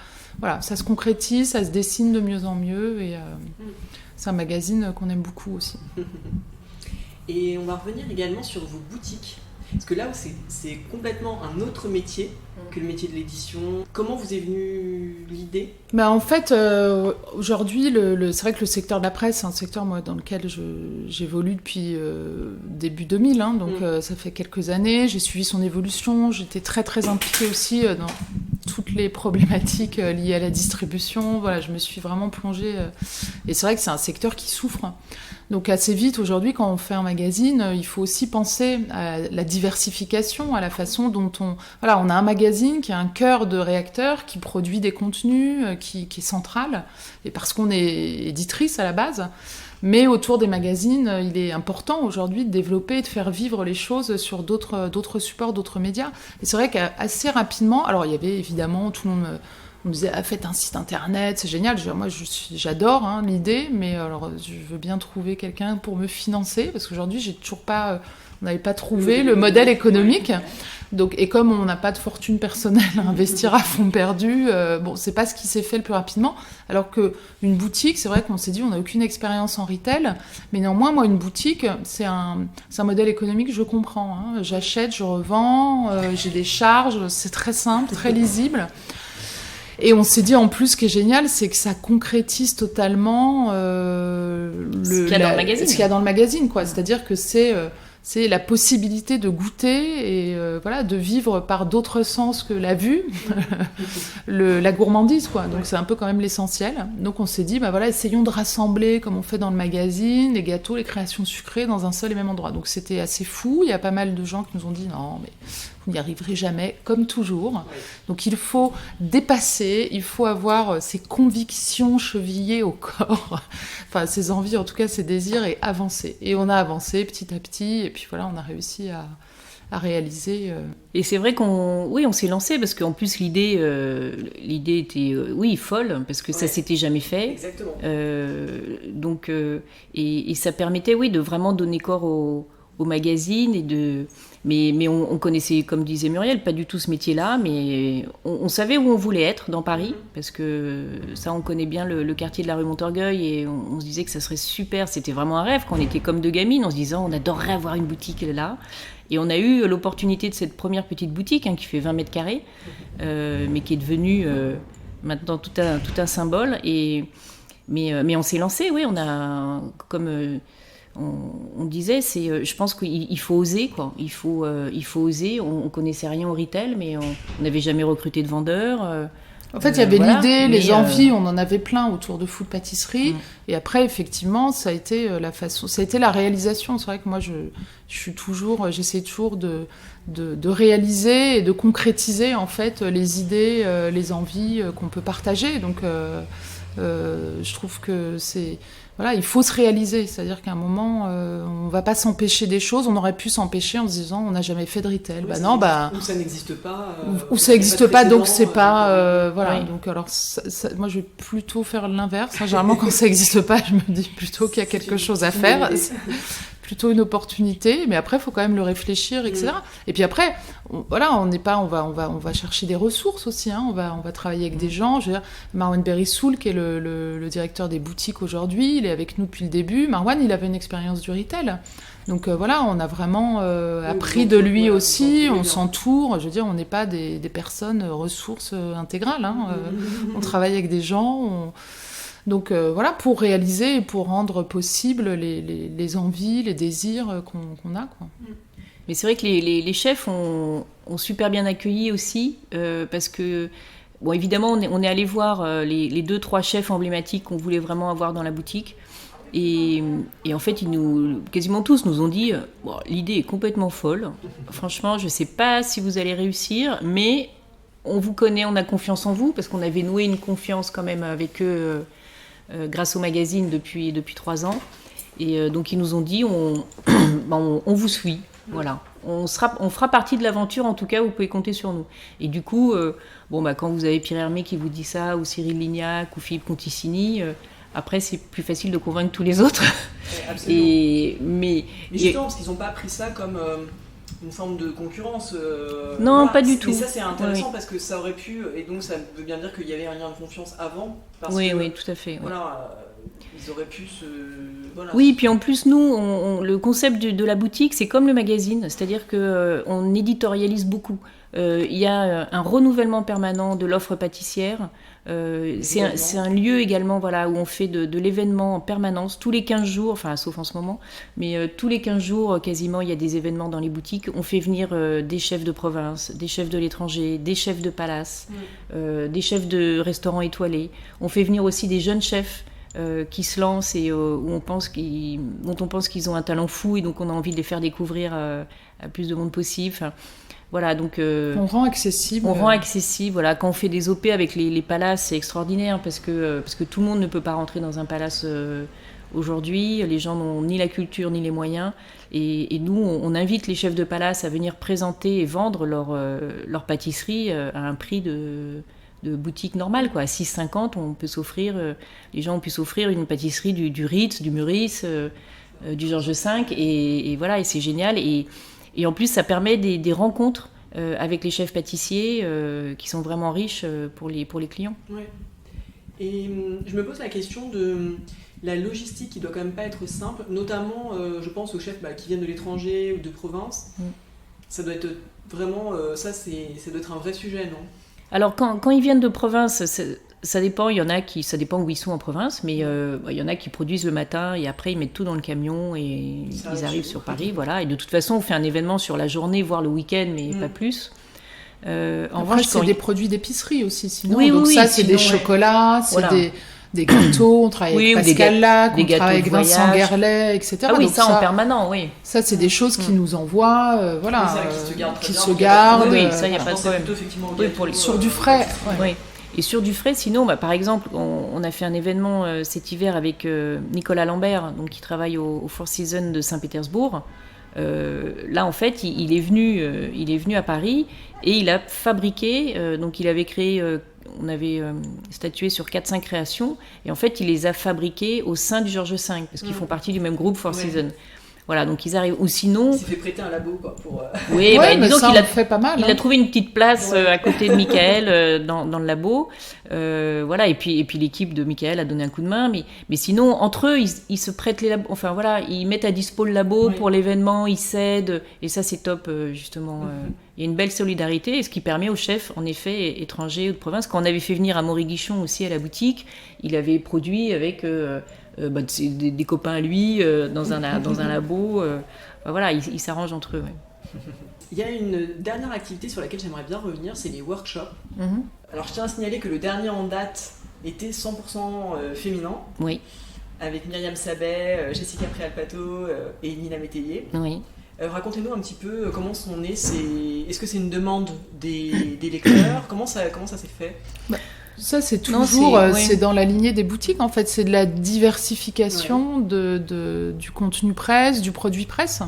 se concrétise, ça se dessine de mieux en mieux, et c'est un magazine qu'on aime beaucoup aussi. Et on va revenir également sur vos boutiques. Parce que là, c'est complètement un autre métier que le métier de l'édition. Comment vous est venue l'idée ? En fait, aujourd'hui, c'est vrai que le secteur de la presse, c'est un secteur moi, dans lequel j'évolue depuis début 2000, hein, donc ça fait quelques années. J'ai suivi son évolution, j'étais très très impliquée aussi dans toutes les problématiques liées à la distribution. Voilà, je me suis vraiment plongée. Et c'est vrai que c'est un secteur qui souffre. Donc assez vite, aujourd'hui, quand on fait un magazine, il faut aussi penser à la diversification, à la façon dont on a un magazine qui a un cœur de rédacteur, qui produit des contenus, qui est central, et parce qu'on est éditrice à la base. Mais autour des magazines, il est important aujourd'hui de développer et de faire vivre les choses sur d'autres supports, d'autres médias. Et c'est vrai qu'assez rapidement, alors il y avait évidemment, tout le monde on me disait, faites un site internet, c'est génial. Moi, j'adore l'idée, mais alors, je veux bien trouver quelqu'un pour me financer, parce qu'aujourd'hui, on n'avait pas trouvé le modèle économique. Donc, et comme on n'a pas de fortune personnelle à investir à fond perdu, c'est pas ce qui s'est fait le plus rapidement. Alors qu'une boutique, c'est vrai qu'on s'est dit, on n'a aucune expérience en retail, mais néanmoins, moi, une boutique, c'est un modèle économique que je comprends. Hein. J'achète, je revends, j'ai des charges, c'est très simple, très lisible. Et on s'est dit, en plus, ce qui est génial, c'est que ça concrétise totalement ce qu'il y a dans le magazine, quoi. C'est-à-dire que c'est la possibilité de goûter et de vivre par d'autres sens que la vue, la gourmandise, quoi. Donc c'est un peu quand même l'essentiel. Donc on s'est dit, essayons de rassembler, comme on fait dans le magazine, les gâteaux, les créations sucrées dans un seul et même endroit. Donc c'était assez fou. Il y a pas mal de gens qui nous ont dit, non, mais vous n'y arriverez jamais, comme toujours. Oui. Donc il faut dépasser, il faut avoir ses convictions chevillées au corps, enfin ses envies, en tout cas ses désirs, et avancer. Et on a avancé petit à petit, et puis voilà, on a réussi à réaliser. Et c'est vrai on s'est lancé, parce qu'en plus l'idée était, folle, parce que ça s'était jamais fait. Exactement. Et ça permettait, de vraiment donner corps au magazine mais on connaissait, comme disait Muriel, pas du tout ce métier-là, mais on savait où on voulait être dans Paris, parce que ça, on connaît bien le quartier de la rue Montorgueil, et on se disait que ça serait super. C'était vraiment un rêve, quand on était comme deux gamines, en se disant on adorerait avoir une boutique là. Et on a eu l'opportunité de cette première petite boutique, qui fait 20 mètres carrés, mais qui est devenue maintenant tout un symbole. Mais on s'est lancé, on a comme... On disait, je pense qu'il faut oser, quoi. Il faut oser. On connaissait rien au retail, mais on n'avait jamais recruté de vendeurs. En fait, il y avait l'idée, les envies, on en avait plein autour de Food Pâtisserie. Et après, effectivement, ça a été la réalisation. C'est vrai que moi, j'essaie toujours de réaliser et de concrétiser, en fait, les idées, les envies qu'on peut partager. Donc, je trouve que c'est... Voilà, il faut se réaliser, c'est-à-dire qu'à un moment, on ne va pas s'empêcher des choses. On aurait pu s'empêcher en se disant, on n'a jamais fait de retail. Ou ça n'existe pas. Ou ça n'existe pas, donc c'est pas... voilà, oui. Donc alors, moi, je vais plutôt faire l'inverse. Généralement, quand ça n'existe pas, je me dis plutôt qu'il y a quelque chose à faire. C'est plutôt une opportunité, mais après, il faut quand même le réfléchir, etc. Et puis après, on va chercher des ressources aussi. Hein. On va travailler avec des gens. Je veux dire, Marwan Berissoul, qui est le directeur des boutiques aujourd'hui, il est avec nous depuis le début. Marwan, il avait une expérience du retail. Donc on a vraiment appris de lui aussi. On s'entoure. Je veux dire, on n'est pas des personnes ressources intégrales. Hein. On travaille avec des gens. Donc pour réaliser et pour rendre possible les envies, les désirs qu'on a, quoi. Mais c'est vrai que les chefs ont super bien accueilli aussi, parce que, bon, évidemment, on est allé voir les 2-3 chefs emblématiques qu'on voulait vraiment avoir dans la boutique. Et en fait, quasiment tous nous ont dit, l'idée est complètement folle. Franchement, je ne sais pas si vous allez réussir, mais on vous connaît, on a confiance en vous, parce qu'on avait noué une confiance quand même avec eux, grâce au magazine depuis 3 ans. Et donc ils nous ont dit, on vous suit, voilà. On fera partie de l'aventure, en tout cas, vous pouvez compter sur nous. Et du coup, quand vous avez Pierre Hermé qui vous dit ça, ou Cyril Lignac, ou Philippe Conticini, après c'est plus facile de convaincre tous les autres. Absolument. Mais justement, parce qu'ils n'ont pas pris ça comme... une forme de concurrence. Non, pas du tout. Mais ça, c'est intéressant, parce que ça aurait pu, et donc ça veut bien dire qu'il y avait un lien de confiance avant. Oui, tout à fait. Voilà, ils auraient pu se... Voilà. Oui, puis en plus, nous, le concept de la boutique, c'est comme le magazine, c'est-à-dire qu'on éditorialise beaucoup. Il y a un renouvellement permanent de l'offre pâtissière. C'est un lieu également voilà, où on fait de l'événement en permanence, tous les 15 jours, enfin sauf en ce moment, mais tous les 15 jours quasiment il y a des événements dans les boutiques. On fait venir des chefs de province, des chefs de l'étranger, des chefs de palace, des chefs de restaurants étoilés. On fait venir aussi des jeunes chefs qui se lancent et dont on pense qu'ils ont un talent fou et donc on a envie de les faire découvrir à plus de monde possible. Enfin, voilà, donc, on rend accessible. On rend accessible. Voilà, quand on fait des OP avec les palaces, c'est extraordinaire parce que tout le monde ne peut pas rentrer dans un palace aujourd'hui. Les gens n'ont ni la culture ni les moyens. Et nous, on invite les chefs de palace à venir présenter et vendre leur pâtisserie à un prix de boutique normale, quoi. À 6,50, on peut s'offrir, les gens ont pu s'offrir une pâtisserie du Ritz, du Meurice, du Georges V. Et voilà, et c'est génial. Et en plus, ça permet des rencontres avec les chefs pâtissiers qui sont vraiment riches pour les clients. Ouais. Et je me pose la question de la logistique qui doit quand même pas être simple, notamment je pense aux chefs qui viennent de l'étranger ou de province. Ça doit être vraiment, ça doit être un vrai sujet, non ? Alors quand ils viennent de province, ça dépend, ça dépend où ils sont en province, mais il y en a qui produisent le matin et après ils mettent tout dans le camion et ils arrivent sur Paris, voilà. Et de toute façon, on fait un événement sur la journée, voire le week-end, mais pas plus. En revanche, c'est des produits d'épicerie aussi, sinon. Oui, donc ça, c'est sinon, des chocolats, c'est voilà. des gâteaux, on travaille avec Pascal Lac, on travaille avec Vincent Guerlet, etc. Ah oui, donc ça en permanent, oui. Ça, c'est des choses qui nous envoient, voilà, qui se gardent. Oui, ça, il n'y a pas de problème. Sur du frais. Oui. Et sur du frais, sinon, par exemple, on a fait un événement cet hiver avec Nicolas Lambert, donc, qui travaille au Four Seasons de Saint-Pétersbourg. Là, en fait, il est venu à Paris et il a fabriqué, donc il avait créé, on avait statué sur 4-5 créations, et en fait, il les a fabriquées au sein du Georges V, parce qu'ils font partie du même groupe Four Seasons. Voilà, donc ils arrivent. Ou sinon. Il s'est fait prêter un labo, quoi, pour. Oui, disons qu'il a fait pas mal. Il a trouvé une petite place à côté de Michael dans le labo. Voilà, et puis l'équipe de Michael a donné un coup de main. Mais sinon, entre eux, ils se prêtent les labos. Enfin voilà, ils mettent à dispo le labo pour l'événement, ils s'aident. Et ça, c'est top, justement. Il y a une belle solidarité, et ce qui permet aux chefs, en effet, étrangers ou de province. Quand on avait fait venir Amaury Guichon aussi à la boutique, il avait produit avec. Des copains à lui dans un labo, voilà, ils s'arrangent entre eux. Ouais. Il y a une dernière activité sur laquelle j'aimerais bien revenir, c'est les workshops. Alors je tiens à signaler que le dernier en date était 100% féminin, oui, avec Myriam Sabet, Jessica Préalpato et Nina Métayer. Oui. Racontez-nous un petit peu comment sont nées est-ce que c'est une demande des lecteurs, comment ça s'est fait? Ça, c'est toujours, c'est dans la lignée des boutiques, en fait. C'est de la diversification du contenu presse, du produit presse.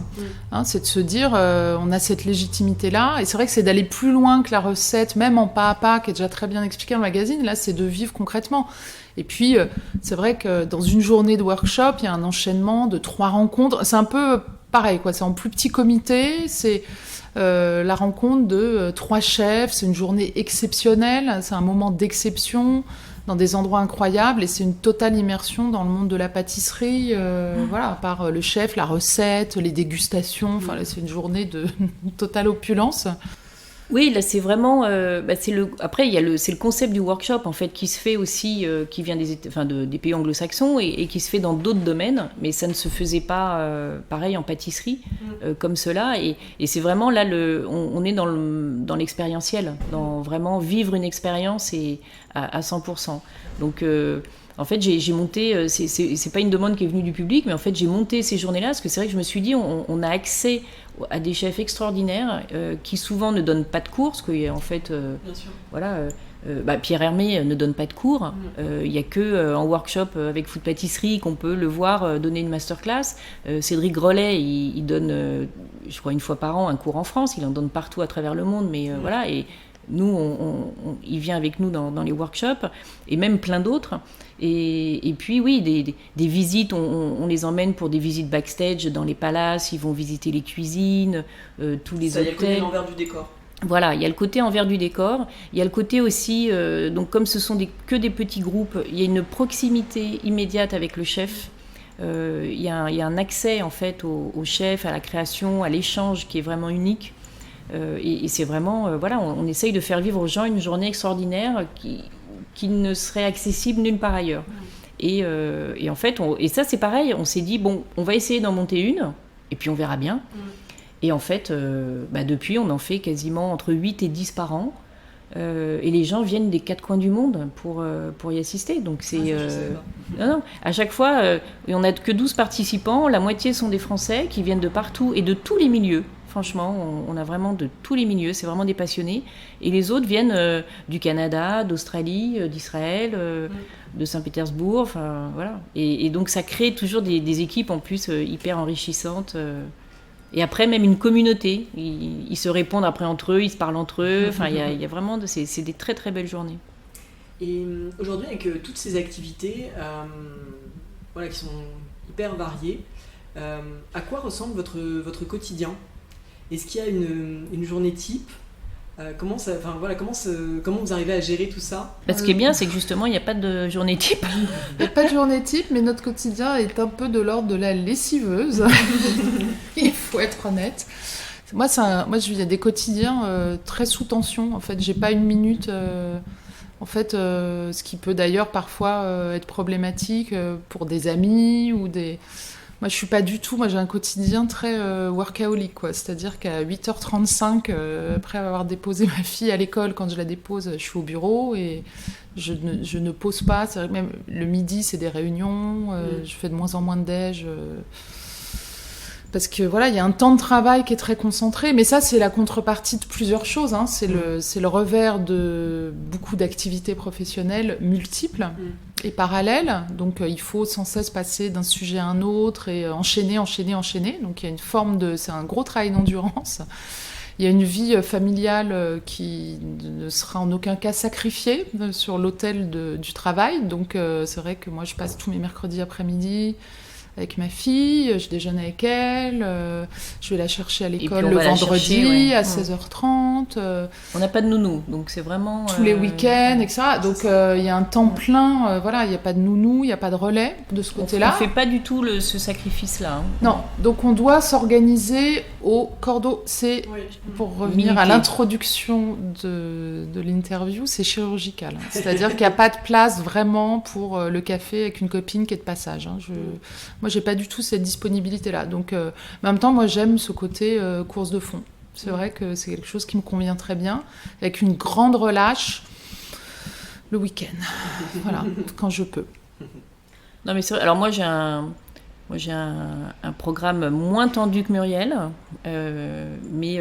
C'est de se dire, on a cette légitimité-là. Et c'est vrai que c'est d'aller plus loin que la recette, même en pas à pas, qui est déjà très bien expliqué dans le magazine. Là, c'est de vivre concrètement. Et puis, c'est vrai que dans une journée de workshop, il y a un enchaînement de 3 rencontres. C'est un peu pareil, quoi. C'est en plus petit comité, c'est... la rencontre de 3 chefs, c'est une journée exceptionnelle, c'est un moment d'exception dans des endroits incroyables et c'est une totale immersion dans le monde de la pâtisserie, voilà, par le chef, la recette, les dégustations, enfin là, c'est une journée de totale opulence. Oui, là c'est vraiment, après c'est le concept du workshop en fait qui se fait aussi, qui vient des pays anglo-saxons et qui se fait dans d'autres domaines, mais ça ne se faisait pas pareil en pâtisserie comme cela et c'est vraiment là on est dans l'expérientiel, dans vraiment vivre une expérience et à 100%. Donc en fait, j'ai monté, c'est pas une demande qui est venue du public, mais en fait, j'ai monté ces journées-là, parce que c'est vrai que je me suis dit, on a accès à des chefs extraordinaires qui souvent ne donnent pas de cours, parce qu'en fait, voilà, Pierre Hermé ne donne pas de cours. Il n'y a que en workshop avec Food Pâtisserie qu'on peut le voir donner une masterclass. Cédric Grolet, il donne, je crois, 1 fois par an un cours en France. Il en donne partout à travers le monde, mais voilà, et nous, il vient avec nous dans les workshops, et même plein d'autres. Et puis oui, des visites, on les emmène pour des visites backstage dans les palaces, ils vont visiter les cuisines, tous les hôtels. Ça y est, l'envers du décor. Voilà, il y a le côté envers du décor, il y a le côté aussi, donc comme ce sont que des petits groupes, il y a une proximité immédiate avec le chef. Il y a un accès en fait au chef, à la création, à l'échange qui est vraiment unique. Et c'est vraiment, voilà, on essaye de faire vivre aux gens une journée extraordinaire qui ne serait accessible nulle part ailleurs. Et en fait, et ça c'est pareil, on s'est dit, bon, on va essayer d'en monter une, et puis on verra bien. Et en fait, depuis, on en fait quasiment entre 8 et 10 par an. Et les gens viennent des 4 coins du monde pour y assister. Donc c'est... Non, à chaque fois, on n'a que 12 participants. La moitié sont des Français qui viennent de partout et de tous les milieux. Franchement, on a vraiment de tous les milieux. C'est vraiment des passionnés. Et les autres viennent du Canada, d'Australie, d'Israël, de Saint-Pétersbourg. Enfin, voilà. Et donc ça crée toujours des équipes en plus hyper enrichissantes. Et après, même une communauté. Ils se répondent après entre eux, ils se parlent entre eux. Enfin, il y a vraiment... C'est des très, très belles journées. Et aujourd'hui, avec toutes ces activités qui sont hyper variées, à quoi ressemble votre quotidien ? Est-ce qu'il y a une journée type ? Comment vous arrivez à gérer tout ça ? Ce qui est bien, c'est que justement, il n'y a pas de journée type. Il n'y a pas de journée type, mais notre quotidien est un peu de l'ordre de la lessiveuse. Il faut être honnête. Moi, il y a des quotidiens très sous tension. En fait, j'ai pas une minute. Ce qui peut d'ailleurs parfois être problématique pour des amis ou des... Moi, je suis pas du tout... Moi, j'ai un quotidien très workaholic, quoi. C'est-à-dire qu'à 8h35, après avoir déposé ma fille à l'école, quand je la dépose, je suis au bureau et je ne pose pas. C'est vrai que même le midi, c'est des réunions. Je fais de moins en moins de déj. Parce que voilà, il y a un temps de travail qui est très concentré, mais ça c'est la contrepartie de plusieurs choses. Hein. C'est le revers de beaucoup d'activités professionnelles multiples et parallèles. Donc il faut sans cesse passer d'un sujet à un autre et enchaîner. Donc il y a une forme c'est un gros travail d'endurance. Il y a une vie familiale qui ne sera en aucun cas sacrifiée sur l'autel du travail. Donc c'est vrai que moi je passe tous mes mercredis après-midi avec ma fille, je déjeune avec elle, je vais la chercher à l'école le vendredi à 16h30. On n'a pas de nounou, donc c'est vraiment... Tous les week-ends, etc. Donc il y a un temps plein, il n'y a pas de nounou, il n'y a pas de relais de ce côté-là. On ne fait pas du tout ce sacrifice-là. Hein. Non, donc on doit s'organiser au cordeau. C'est, pour revenir à l'introduction de l'interview, c'est chirurgical. Hein. C'est-à-dire qu'il n'y a pas de place vraiment pour le café avec une copine qui est de passage. Hein. Moi, j'ai pas du tout cette disponibilité-là. Donc, en même temps, moi, j'aime ce côté course de fond. C'est vrai que c'est quelque chose qui me convient très bien, avec une grande relâche le week-end. Voilà, quand je peux. Non, mais c'est vrai. Alors, moi, j'ai un programme moins tendu que Muriel, mais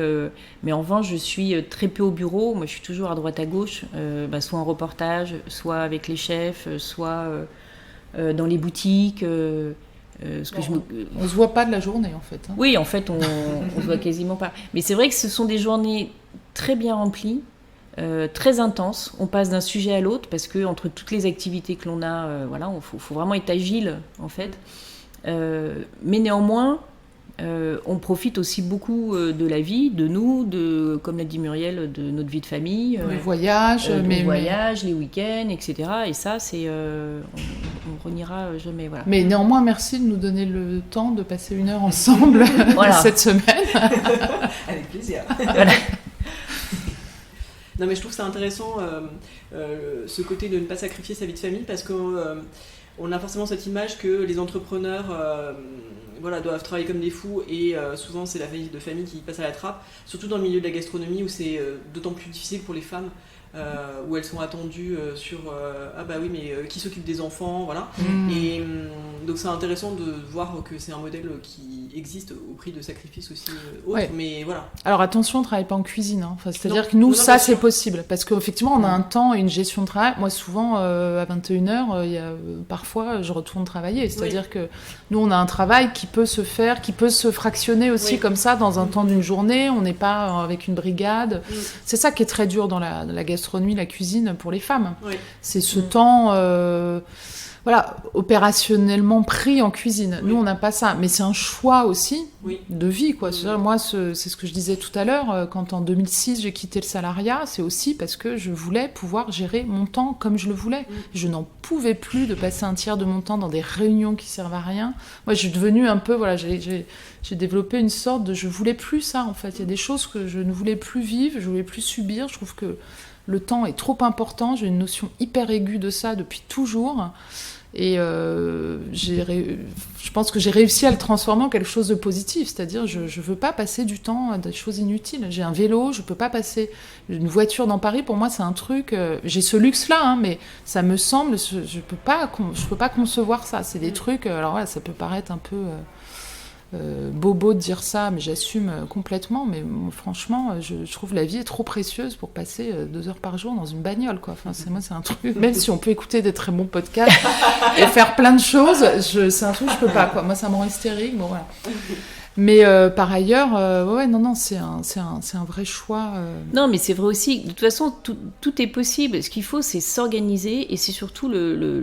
en revanche, je suis très peu au bureau. Moi, je suis toujours à droite à gauche, soit en reportage, soit avec les chefs, soit dans les boutiques. On se voit pas de la journée en fait. Hein. Oui, en fait, on se voit quasiment pas. Mais c'est vrai que ce sont des journées très bien remplies, très intenses. On passe d'un sujet à l'autre parce que entre toutes les activités que l'on a, faut vraiment être agile en fait. Mais néanmoins, on profite aussi beaucoup de la vie, de nous, comme l'a dit Muriel, de notre vie de famille. Les voyages, les week-ends, etc. Et ça, on reniera jamais. Voilà. Mais néanmoins, merci de nous donner le temps de passer 1 heure ensemble cette semaine. Avec plaisir. Voilà. Non, mais je trouve ça intéressant, ce côté de ne pas sacrifier sa vie de famille, parce qu'on a forcément cette image que les entrepreneurs doivent travailler comme des fous et souvent c'est la vie de famille qui passe à la trappe, surtout dans le milieu de la gastronomie où c'est d'autant plus difficile pour les femmes, où elles sont attendues sur qui s'occupe des enfants, voilà. Et donc c'est intéressant de voir que c'est un modèle qui existe au prix de sacrifices aussi autres, mais voilà. Alors attention, on ne travaille pas en cuisine, hein. C'est-à-dire que nous, c'est possible, parce qu'effectivement on a un temps et une gestion de travail. Moi souvent à 21h, parfois je retourne travailler, c'est-à-dire que nous on a un travail qui peut se faire, qui peut se fractionner aussi comme ça dans un temps d'une journée, on n'est pas avec une brigade. C'est ça qui est très dur dans la gastronomie, la cuisine pour les femmes. C'est ce temps... voilà, opérationnellement pris en cuisine. Nous, on n'a pas ça. Mais c'est un choix aussi de vie, quoi. C'est-à-dire, moi, c'est ce que je disais tout à l'heure, quand en 2006, j'ai quitté le salariat, c'est aussi parce que je voulais pouvoir gérer mon temps comme je le voulais. Je n'en pouvais plus de passer un tiers de mon temps dans des réunions qui servent à rien. Moi, je suis devenue un peu, voilà, j'ai développé une sorte de... Je voulais plus ça, en fait. Il y a des choses que je ne voulais plus vivre, je voulais plus subir. Je trouve que le temps est trop important. J'ai une notion hyper aiguë de ça depuis toujours. Et je pense que j'ai réussi à le transformer en quelque chose de positif. C'est-à-dire, je ne veux pas passer du temps à des choses inutiles. J'ai un vélo, je ne peux pas passer... Une voiture dans Paris, pour moi, c'est un truc... j'ai ce luxe-là, hein, mais ça me semble... Je ne peux pas concevoir ça. C'est des trucs... Alors ouais, ça peut paraître un peu... bobo de dire ça, mais j'assume complètement. Mais franchement, je trouve la vie est trop précieuse pour passer 2 heures par jour dans une bagnole, quoi. Enfin, moi, c'est un truc. Même si on peut écouter des très bons podcasts et faire plein de choses, c'est un truc que je peux pas, quoi. Moi, ça me rend hystérique. Bon, voilà. Mais par ailleurs, non, c'est un vrai choix. Non, mais c'est vrai aussi. De toute façon, tout est possible. Ce qu'il faut, c'est s'organiser, et c'est surtout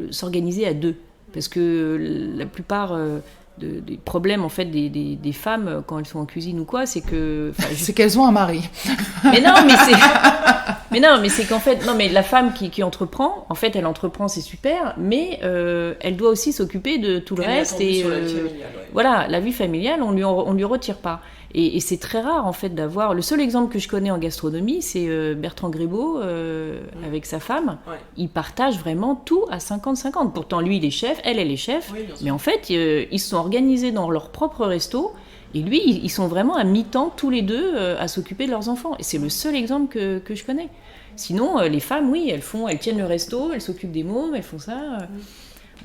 s'organiser à deux, parce que la plupart des problèmes en fait des femmes quand elles sont en cuisine ou quoi, c'est que c'est qu'elles ont un mari. mais c'est qu'en fait mais la femme qui entreprend, en fait elle entreprend, c'est super, mais elle doit aussi s'occuper de tout le reste, et voilà, la vie familiale on lui retire pas, et c'est très rare en fait d'avoir. Le seul exemple que je connais en gastronomie, c'est Bertrand Gribaud avec sa femme. Ils partagent vraiment tout à 50-50. Pourtant lui il est chef, elle est chef, mais en fait ils se sont organisés dans leur propre resto, et lui ils sont vraiment à mi-temps tous les deux à s'occuper de leurs enfants, et c'est le seul exemple que je connais. Sinon les femmes, oui, elles tiennent le resto, elles s'occupent des mômes, elles font ça.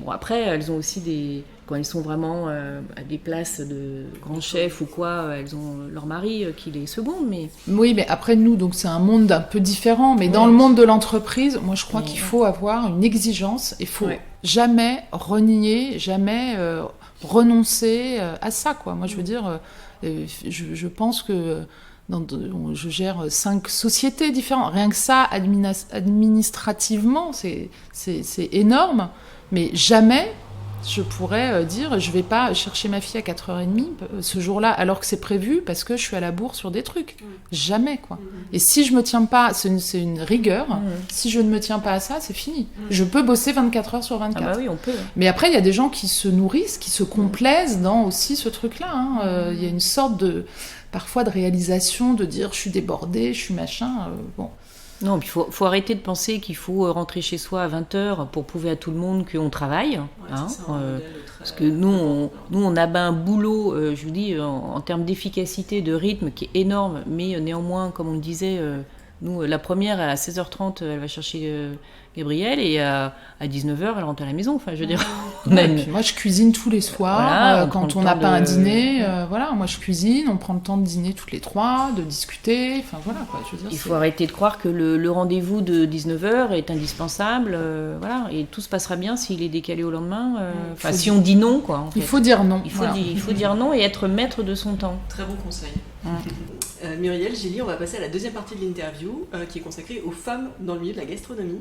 Bon, après, elles ont aussi quand elles sont vraiment à des places de grands chefs ou quoi, elles ont leur mari qui les seconde, mais... Oui, mais après, nous, donc c'est un monde un peu différent, mais dans le monde de l'entreprise, moi, je crois qu'il faut avoir une exigence, il faut jamais renier, jamais renoncer à ça, quoi. Moi, je veux dire, je pense que... je gère 5 sociétés différentes. Rien que ça, administrativement, c'est énorme. Mais jamais je pourrais dire je vais pas chercher ma fille à 4h30 ce jour-là, alors que c'est prévu, parce que je suis à la bourre sur des trucs. Jamais, quoi. Et si je me tiens pas, c'est une rigueur, si je ne me tiens pas à ça, c'est fini. Je peux bosser 24 heures sur 24. Ah bah oui, on peut. Mais après, il y a des gens qui se nourrissent, qui se complaisent dans aussi ce truc-là. Hein. Il y a une sorte parfois de réalisation, de dire je suis débordée, je suis machin. Bon. Non, il faut arrêter de penser qu'il faut rentrer chez soi à 20h pour prouver à tout le monde qu'on travaille. Parce que nous, on abat un boulot, je vous dis, en termes d'efficacité, de rythme, qui est énorme, mais néanmoins, comme on le disait, nous, la première, à 16h30, elle va chercher Gabriel, et à 19h, elle rentre à la maison. Enfin, je veux dire, puis moi, je cuisine tous les soirs, quand on n'a pas un dîner. Voilà, moi, je cuisine, on prend le temps de dîner toutes les 3, de discuter. Enfin, voilà, quoi, je veux dire, il faut arrêter de croire que le rendez-vous de 19h est indispensable. Voilà, et tout se passera bien s'il est décalé au lendemain. Si on dit non, quoi. En fait. Il faut dire non. Il faut dire non et être maître de son temps. Très bon conseil. Muriel, Gélie, on va passer à la deuxième partie de l'interview qui est consacrée aux femmes dans le milieu de la gastronomie.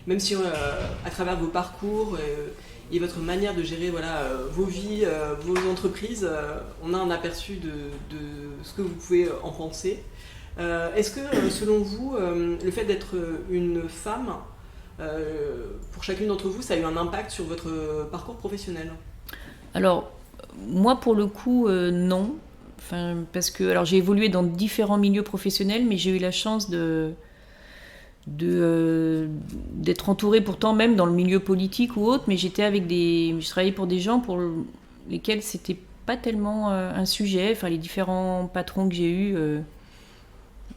Même si à travers vos parcours et votre manière de gérer vos vies, vos entreprises, on a un aperçu de ce que vous pouvez en penser. Est-ce que, selon vous, le fait d'être une femme, pour chacune d'entre vous, ça a eu un impact sur votre parcours professionnel ? Alors, moi, pour le coup, non. Enfin, parce que j'ai évolué dans différents milieux professionnels, mais j'ai eu la chance d'être entourée, pourtant même dans le milieu politique ou autre, mais je travaillais pour des gens pour lesquels c'était pas tellement un sujet. Enfin, les différents patrons que j'ai eus,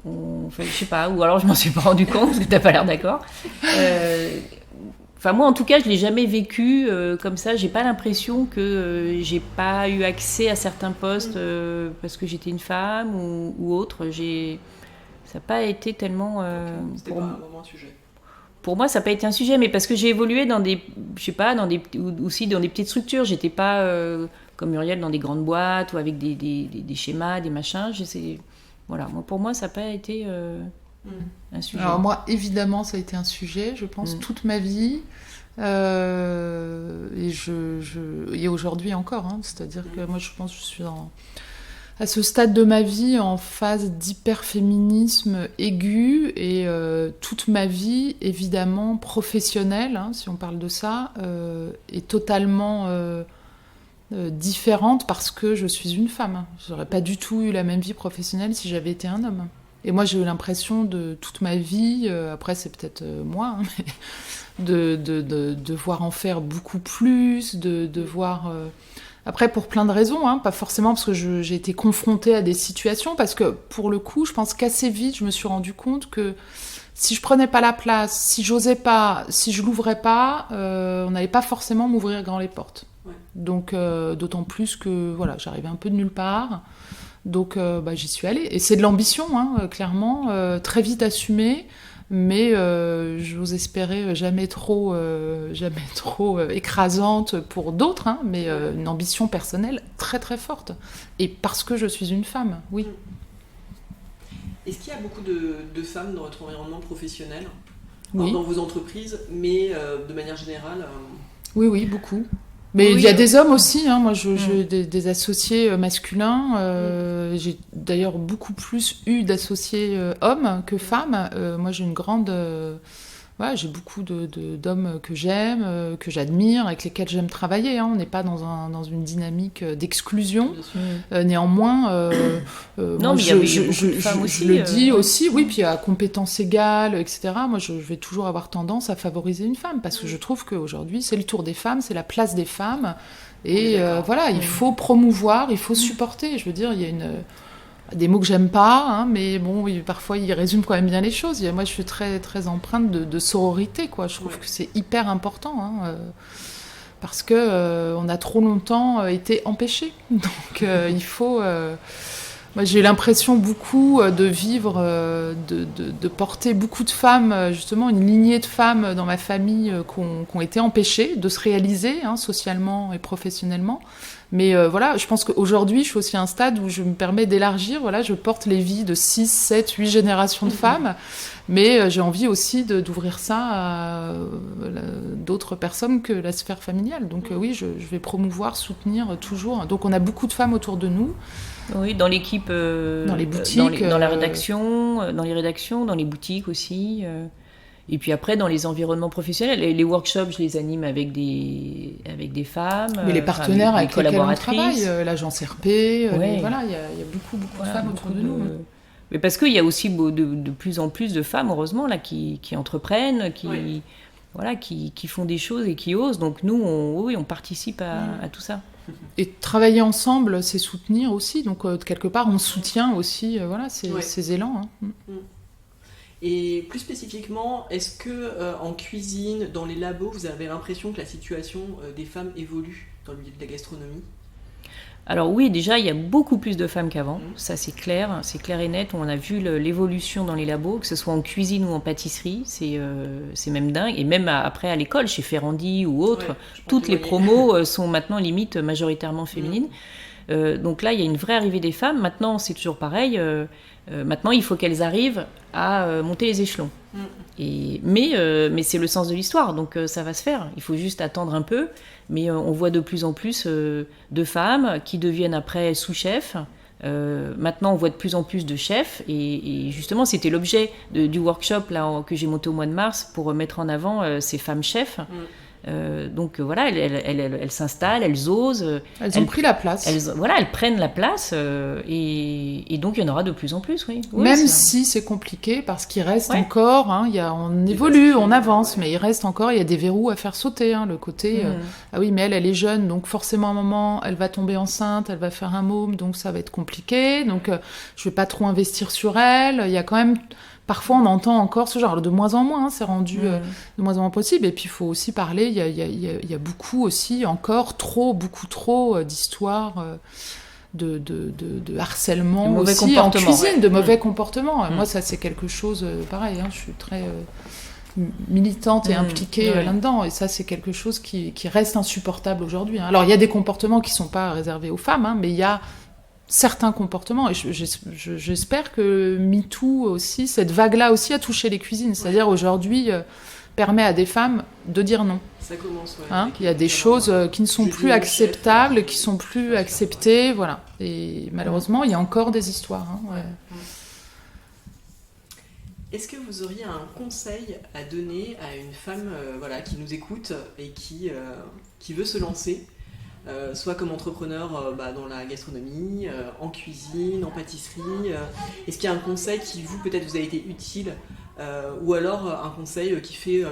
je sais pas, ou alors je m'en suis pas rendu compte parce que t'as pas l'air d'accord. Enfin, moi, en tout cas, je l'ai jamais vécu comme ça. J'ai pas l'impression que j'ai pas eu accès à certains postes parce que j'étais une femme ou autre. Ça n'a pas été tellement... C'était pas vraiment un sujet. Pour moi, ça n'a pas été un sujet, mais parce que j'ai évolué dans des petites structures. J'étais pas, comme Muriel, dans des grandes boîtes ou avec des schémas, des machins. Voilà. Pour moi, ça n'a pas été un sujet. Alors moi, évidemment, ça a été un sujet, je pense, toute ma vie. Et aujourd'hui encore, hein, c'est-à-dire que moi je pense que je suis à ce stade de ma vie en phase d'hyperféminisme aigu et toute ma vie évidemment professionnelle, hein, si on parle de ça, est totalement différente parce que je suis une femme. J'aurais pas du tout eu la même vie professionnelle si j'avais été un homme. Et moi j'ai eu l'impression de toute ma vie, après c'est peut-être moi, hein, mais de devoir en faire beaucoup plus, de devoir... Après, pour plein de raisons, hein, pas forcément parce que j'ai été confrontée à des situations, parce que pour le coup, je pense qu'assez vite, je me suis rendu compte que si je prenais pas la place, si j'osais pas, si je l'ouvrais pas, on n'allait pas forcément m'ouvrir grand les portes. Ouais. Donc, d'autant plus que voilà, j'arrivais un peu de nulle part. Donc, j'y suis allée. Et c'est de l'ambition, hein, clairement, très vite assumée. Mais j'ose espérer jamais trop écrasante pour d'autres, hein, mais une ambition personnelle très très forte. Et parce que je suis une femme, oui. Est-ce qu'il y a beaucoup de femmes dans votre environnement professionnel, oui. Dans vos entreprises, mais de manière générale Oui, beaucoup. Mais il y a des hommes aussi, hein. Moi j'ai des associés masculins, j'ai d'ailleurs beaucoup plus eu d'associés hommes que femmes. Moi j'ai une grande... j'ai beaucoup d'hommes que j'aime, que j'admire, avec lesquels j'aime travailler, hein. On n'est pas dans une dynamique d'exclusion. Néanmoins, non, moi, mais je le dis aussi, oui, puis à compétences égales, etc. Moi, je vais toujours avoir tendance à favoriser une femme, parce que je trouve qu'aujourd'hui, c'est le tour des femmes, c'est la place des femmes, et il faut promouvoir, il faut supporter. Je veux dire, il y a des mots que j'aime pas, hein, mais bon, parfois ils résument quand même bien les choses. Moi, je suis très, très empreinte de sororité, quoi. Je trouve que c'est hyper important, hein, parce que on a trop longtemps été empêchés. Donc, il faut... Moi, j'ai eu l'impression beaucoup de vivre, de porter beaucoup de femmes, justement, une lignée de femmes dans ma famille qui ont été empêchées de se réaliser, hein, socialement et professionnellement. Mais je pense qu'aujourd'hui, je suis aussi à un stade où je me permets d'élargir. Voilà, je porte les vies de 6, 7, 8 générations de femmes. Mais j'ai envie aussi d'ouvrir ça à d'autres personnes que la sphère familiale. Donc oui, je vais promouvoir, soutenir toujours. Donc on a beaucoup de femmes autour de nous. Oui, dans l'équipe, dans les boutiques, dans la rédaction, dans les rédactions, dans les boutiques aussi. Et puis après, dans les environnements professionnels, les workshops, je les anime avec des femmes. Mais les partenaires avec lesquels on travaille, l'agence RP, il y a beaucoup de femmes autour de nous. Mais parce qu'il y a aussi de plus en plus de femmes, heureusement, là, qui entreprennent, qui font des choses et qui osent. Donc nous, on participe à tout ça. Et travailler ensemble, c'est soutenir aussi. Donc quelque part, on soutient aussi ces élans. Hein. Et plus spécifiquement, est-ce que en cuisine, dans les labos, vous avez l'impression que la situation des femmes évolue dans le milieu de la gastronomie ? Alors oui, déjà, il y a beaucoup plus de femmes qu'avant. Ça, c'est clair et net. On a vu l'évolution dans les labos, que ce soit en cuisine ou en pâtisserie. C'est même dingue. Et même après, à l'école, chez Ferrandi ou autres, toutes les promos sont maintenant limite majoritairement féminines. Donc là, il y a une vraie arrivée des femmes. Maintenant, c'est toujours pareil. Maintenant, il faut qu'elles arrivent à monter les échelons. Mais c'est le sens de l'histoire, donc ça va se faire. Il faut juste attendre un peu. Mais on voit de plus en plus de femmes qui deviennent après sous-chefs. Maintenant, on voit de plus en plus de chefs. Et justement, c'était l'objet du workshop là, que j'ai monté au mois de mars pour mettre en avant ces femmes chefs. Donc voilà, elles s'installent, elles osent. Elles ont pris la place. Elles prennent la place et donc il y en aura de plus en plus, oui. Même si c'est compliqué parce qu'il reste encore, hein, on évolue, on avance, mais il reste encore, il y a des verrous à faire sauter. Hein, le côté, ah oui, mais elle est jeune, donc forcément à un moment, elle va tomber enceinte, elle va faire un môme, donc ça va être compliqué. Donc je vais pas trop investir sur elle. Il y a quand même... Parfois, on entend encore ce genre, de moins en moins, hein, c'est rendu de moins en moins possible. Et puis, il faut aussi parler, il y a beaucoup aussi, encore beaucoup trop d'histoires de harcèlement aussi en cuisine, de mauvais comportements. Moi, ça, c'est quelque chose, pareil, hein, je suis très militante et impliquée là-dedans. Et ça, c'est quelque chose qui reste insupportable aujourd'hui. Hein. Alors, il y a des comportements qui ne sont pas réservés aux femmes, hein, mais il y a certains comportements, et j'espère que MeToo aussi, cette vague-là aussi a touché les cuisines. C'est-à-dire aujourd'hui, permet à des femmes de dire non. Ça commence, ouais. Hein, il y a des choses qui ne sont plus acceptables, qui sont plus acceptées, voilà. Et malheureusement, il y a encore des histoires. Hein, ouais. Est-ce que vous auriez un conseil à donner à une femme qui nous écoute et qui veut se lancer, soit comme entrepreneur dans la gastronomie, en cuisine, en pâtisserie Est-ce qu'il y a un conseil qui, peut-être vous a été utile ou alors un conseil qui fait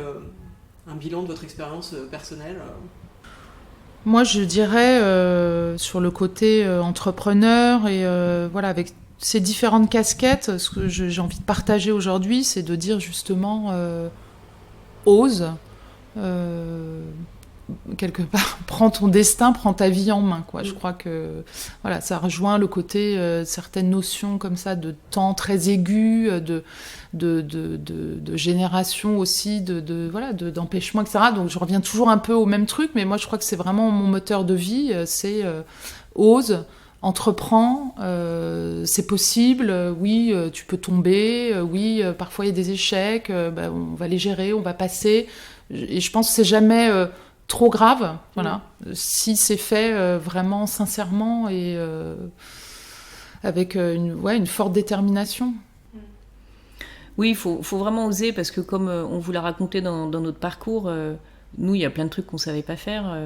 un bilan de votre expérience personnelle Moi, je dirais sur le côté entrepreneur et avec ces différentes casquettes, ce que j'ai envie de partager aujourd'hui, c'est de dire justement ose, quelque part, prends ton destin, prends ta vie en main, quoi. Je crois que ça rejoint le côté certaines notions comme ça de temps très aigu, de génération aussi, d'empêchement, etc. Donc je reviens toujours un peu au même truc, mais moi je crois que c'est vraiment mon moteur de vie, c'est ose. Entreprends, c'est possible, oui, tu peux tomber, oui, parfois il y a des échecs, on va les gérer, on va passer. Et je pense que c'est jamais trop grave, voilà, si c'est fait vraiment sincèrement et avec une forte détermination. Oui, il faut vraiment oser, parce que comme on vous l'a raconté dans notre parcours, nous, il y a plein de trucs qu'on ne savait pas faire.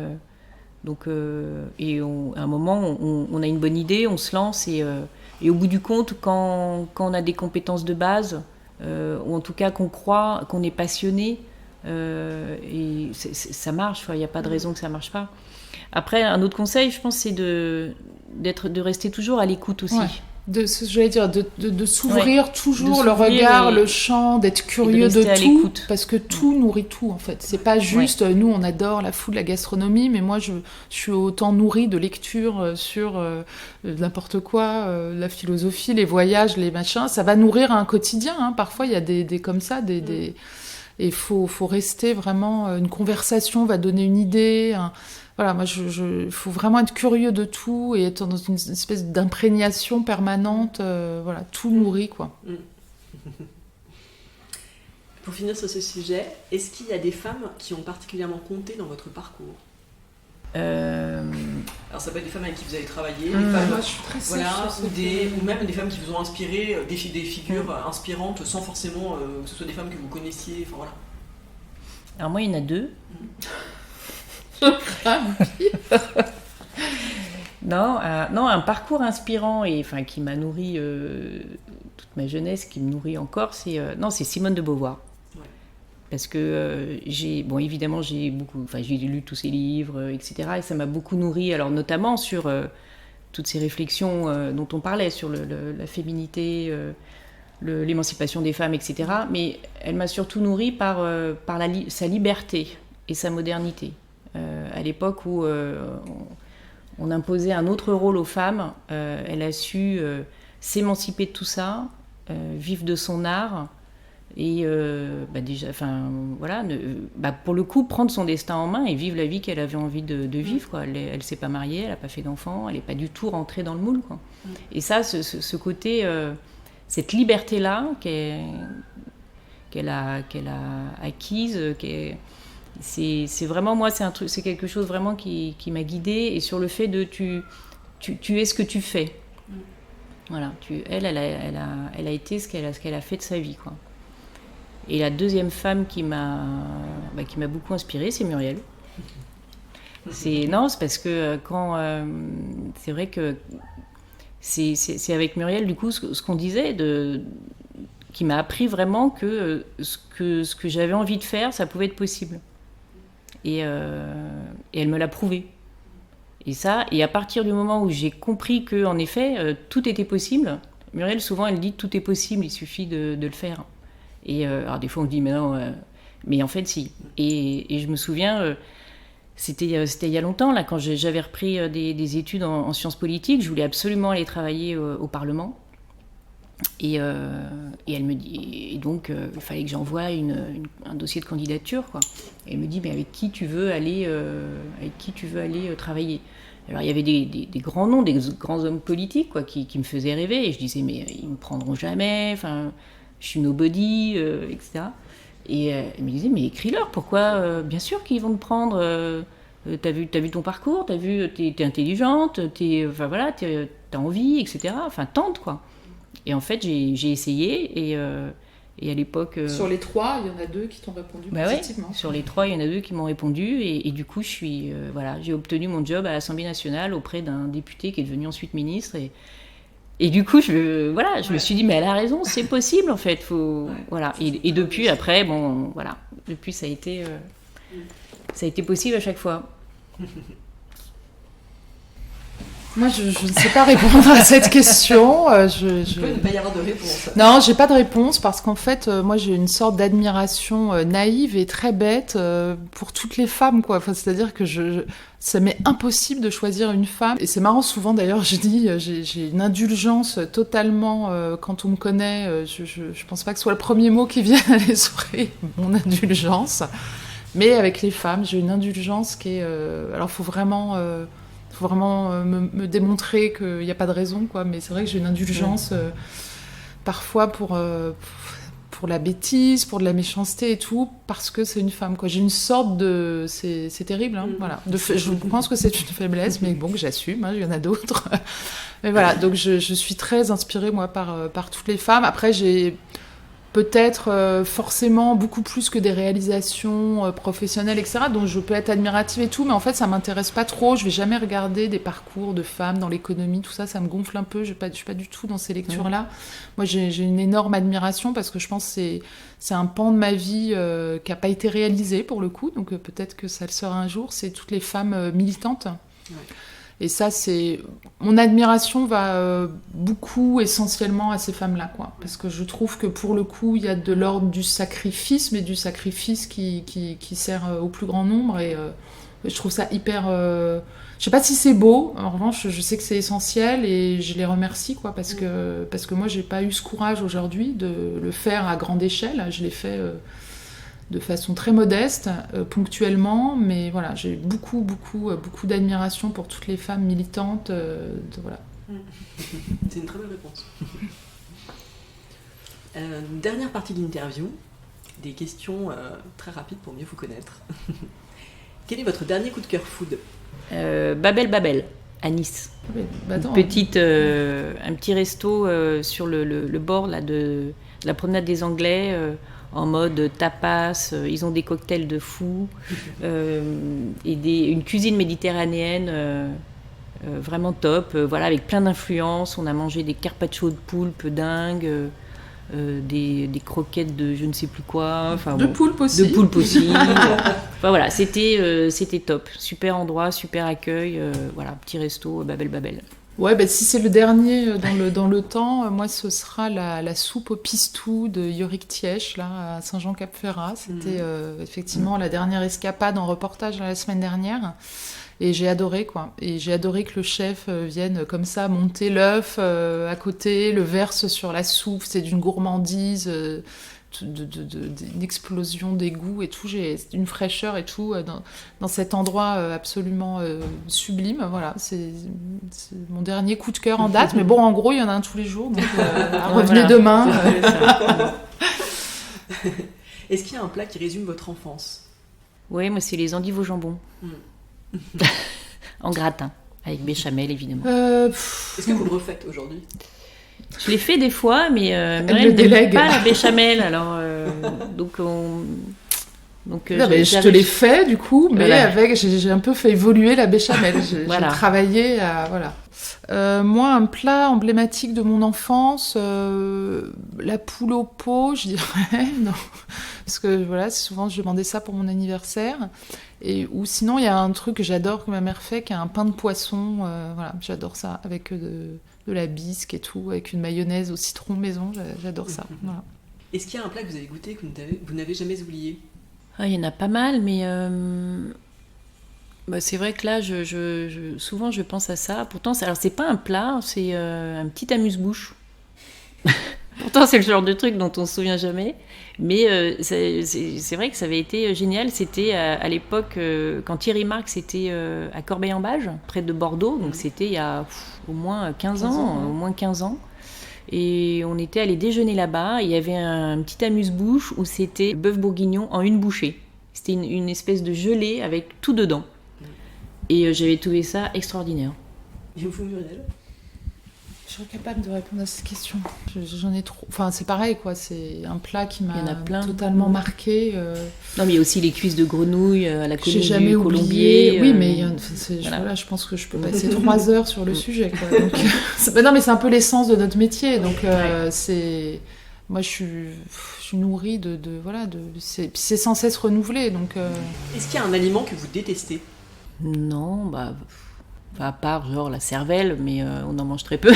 Donc, à un moment, on a une bonne idée, on se lance, et au bout du compte, quand on a des compétences de base, ou en tout cas qu'on croit, qu'on est passionné, et ça marche, il n'y a pas de raison que ça ne marche pas. Après, un autre conseil, je pense, c'est de rester toujours à l'écoute aussi. Ouais. De s'ouvrir toujours le regard, le champ, d'être curieux de tout, parce que tout nourrit tout en fait. C'est pas juste, nous on adore la food, la gastronomie, mais moi je suis autant nourrie de lecture sur n'importe quoi, la philosophie, les voyages, les machins, ça va nourrir un quotidien, hein. Parfois il y a des comme ça, et il faut rester vraiment, une conversation va donner une idée, voilà, moi, faut vraiment être curieux de tout et être dans une espèce d'imprégnation permanente. Tout nourrit, quoi. Pour finir sur ce sujet, est-ce qu'il y a des femmes qui ont particulièrement compté dans votre parcours ? Alors ça peut être des femmes avec qui vous avez travaillé, des femmes, moi, je suis très ou même des femmes qui vous ont inspiré, des figures inspirantes, sans forcément que ce soit des femmes que vous connaissiez. Enfin voilà. Alors moi, il y en a deux. Non, un parcours inspirant et qui m'a nourri toute ma jeunesse, qui me nourrit encore, c'est Simone de Beauvoir. Ouais. Parce que évidemment j'ai lu tous ses livres, etc. Et ça m'a beaucoup nourri, alors notamment sur toutes ces réflexions dont on parlait, sur la féminité, l'émancipation des femmes, etc. Mais elle m'a surtout nourri par sa liberté et sa modernité. À l'époque où on imposait un autre rôle aux femmes, elle a su s'émanciper de tout ça, vivre de son art et pour le coup prendre son destin en main et vivre la vie qu'elle avait envie de vivre, quoi. Elle s'est pas mariée, elle a pas fait d'enfants, elle est pas du tout rentrée dans le moule, quoi. Et ça, ce côté, cette liberté là qu'elle a acquise, c'est vraiment, moi, c'est quelque chose vraiment qui m'a guidée, et sur le fait de tu es ce que tu fais. Voilà, elle a été ce qu'elle a fait de sa vie, quoi. Et la deuxième femme qui m'a beaucoup inspirée, c'est Muriel. C'est parce que c'est vrai que c'est avec Muriel, du coup, ce qu'on disait, qui m'a appris vraiment que ce que j'avais envie de faire, ça pouvait être possible. Et elle me l'a prouvé. Et à partir du moment où j'ai compris que, en effet, tout était possible, Muriel, souvent, elle dit tout est possible, il suffit de le faire. Et alors, des fois, on dit mais non, mais en fait, si. Et je me souviens, c'était il y a longtemps, là, quand j'avais repris des études en sciences politiques, je voulais absolument aller travailler au Parlement. Et elle me dit, et donc il fallait que j'envoie un dossier de candidature, quoi. Et elle me dit, mais avec qui tu veux aller travailler? Alors il y avait des grands noms, des grands hommes politiques, quoi, qui me faisaient rêver, et je disais mais ils me prendront jamais, enfin je suis nobody, etc. Et elle me disait, mais écris-leur, pourquoi bien sûr qu'ils vont te prendre. T'as vu ton parcours, t'es intelligente, t'as envie, etc. Enfin, tente, quoi. Et en fait, j'ai essayé et à l'époque... Sur les 3, il y en a 2 qui t'ont répondu positivement. Ouais, sur les 3, il y en a 2 qui m'ont répondu et du coup, j'ai obtenu mon job à l'Assemblée nationale auprès d'un député qui est devenu ensuite ministre et du coup, je me suis dit, mais elle a raison, c'est possible en fait. Voilà. Et depuis, après, depuis, ça a été possible à chaque fois. Moi, je ne sais pas répondre à cette question. Il peut ne pas y avoir de réponse. Non, j'ai pas de réponse parce qu'en fait, moi, j'ai une sorte d'admiration naïve et très bête pour toutes les femmes, quoi. Enfin, c'est-à-dire que ça m'est impossible de choisir une femme. Et c'est marrant, souvent d'ailleurs, je dis, j'ai une indulgence totalement, quand on me connaît, je pense pas que ce soit le premier mot qui vienne à l'esprit, mon indulgence. Mais avec les femmes, j'ai une indulgence qui est... alors, faut vraiment me démontrer qu'il n'y a pas de raison, quoi. Mais c'est vrai que j'ai une indulgence parfois pour la bêtise, pour de la méchanceté et tout, parce que c'est une femme, quoi. J'ai une sorte de... C'est terrible, hein, voilà. Je pense que c'est une faiblesse, mais bon, que j'assume, hein, il y en a d'autres. Mais voilà, donc je suis très inspirée, moi, par toutes les femmes. Après, j'ai... peut-être forcément beaucoup plus que des réalisations professionnelles, etc., dont je peux être admirative et tout, mais en fait, ça m'intéresse pas trop. Je vais jamais regarder des parcours de femmes dans l'économie, tout ça, ça me gonfle un peu. Je suis pas du tout dans ces lectures-là. Moi, j'ai une énorme admiration parce que je pense que c'est un pan de ma vie qui a pas été réalisé, pour le coup, donc peut-être que ça le sera un jour. C'est toutes les femmes militantes. Ouais. Et ça, c'est... Mon admiration va beaucoup, essentiellement, à ces femmes-là, quoi. Parce que je trouve que, pour le coup, il y a de l'ordre du sacrifice, mais du sacrifice qui sert au plus grand nombre. Et je trouve ça hyper... Je sais pas si c'est beau. En revanche, je sais que c'est essentiel et je les remercie, quoi. Parce que moi, j'ai pas eu ce courage aujourd'hui de le faire à grande échelle. Je l'ai fait... de façon très modeste, ponctuellement, mais voilà, j'ai beaucoup d'admiration pour toutes les femmes militantes. Voilà. C'est une très belle réponse. Dernière partie de l'interview, des questions très rapides pour mieux vous connaître. Quel est votre dernier coup de cœur food ? Babel, à Nice. Un petit resto sur le bord là, de la promenade des Anglais, en mode tapas, ils ont des cocktails de fou, et une cuisine méditerranéenne vraiment top, voilà, avec plein d'influences. On a mangé des carpaccio de poulpe dingues, des croquettes de je ne sais plus quoi. Enfin, poulpe aussi. De poulpe aussi. Enfin voilà, c'était top. Super endroit, super accueil. Voilà, petit resto, Babel. Ouais, bah, si c'est le dernier dans le temps, moi ce sera la soupe au pistou de Yorick Tièche, là, à Saint-Jean-Cap-Ferrat. C'était effectivement la dernière escapade en reportage la semaine dernière. Et j'ai adoré, quoi. Et j'ai adoré que le chef vienne comme ça monter l'œuf à côté, le verse sur la soupe. C'est d'une gourmandise, d'une explosion des goûts et tout. J'ai une fraîcheur et tout dans cet endroit absolument sublime. Voilà, c'est mon dernier coup de cœur en date. Mais bon, en gros, il y en a un tous les jours. Donc revenez demain. Est-ce qu'il y a un plat qui résume votre enfance ? Oui, moi, c'est les endives au jambon. En gratin, avec béchamel, évidemment. Est-ce que vous le refaites aujourd'hui ? Je l'ai fait des fois, mais Muriel n'aime pas la béchamel, alors je te l'ai fait du coup, mais voilà. J'ai un peu fait évoluer la béchamel. J'ai travaillé à moi, un plat emblématique de mon enfance, la poule au pot, je dirais, non, parce que voilà, souvent je demandais ça pour mon anniversaire. Ou sinon, il y a un truc que j'adore que ma mère fait, qui est un pain de poisson. Voilà, j'adore ça avec de la bisque et tout, avec une mayonnaise au citron maison. J'adore ça. Voilà. Est-ce qu'il y a un plat que vous avez goûté que vous n'avez jamais oublié ? Il y en a pas mal, mais c'est vrai que là, souvent je pense à ça. Pourtant, c'est pas un plat, c'est un petit amuse-bouche. Pourtant, c'est le genre de truc dont on se souvient jamais. Mais c'est vrai que ça avait été génial. C'était à l'époque, quand Thierry Marx était à Corbeil-en-Bage, près de Bordeaux. Donc c'était il y a au moins 15 ans. Et on était allé déjeuner là-bas. Il y avait un petit amuse-bouche où c'était bœuf bourguignon en une bouchée. C'était une espèce de gelée avec tout dedans. Et j'avais trouvé ça extraordinaire. Et vous, Muriel ? Je serais capable de répondre à cette question. J'en ai trop. Enfin, c'est pareil, quoi. C'est un plat qui m'a totalement marqué. Non, mais il y a aussi les cuisses de grenouille à la J'ai colombier. jamais oublié. Oui, mais voilà. je pense que je peux passer 3 heures sur le sujet, quoi. Donc, non, mais c'est un peu l'essence de notre métier. Donc, c'est. Moi, je suis nourrie c'est sans cesse renouvelé. Donc. Est-ce qu'il y a un aliment que vous détestez ? Non, à part genre la cervelle, mais on en mange très peu.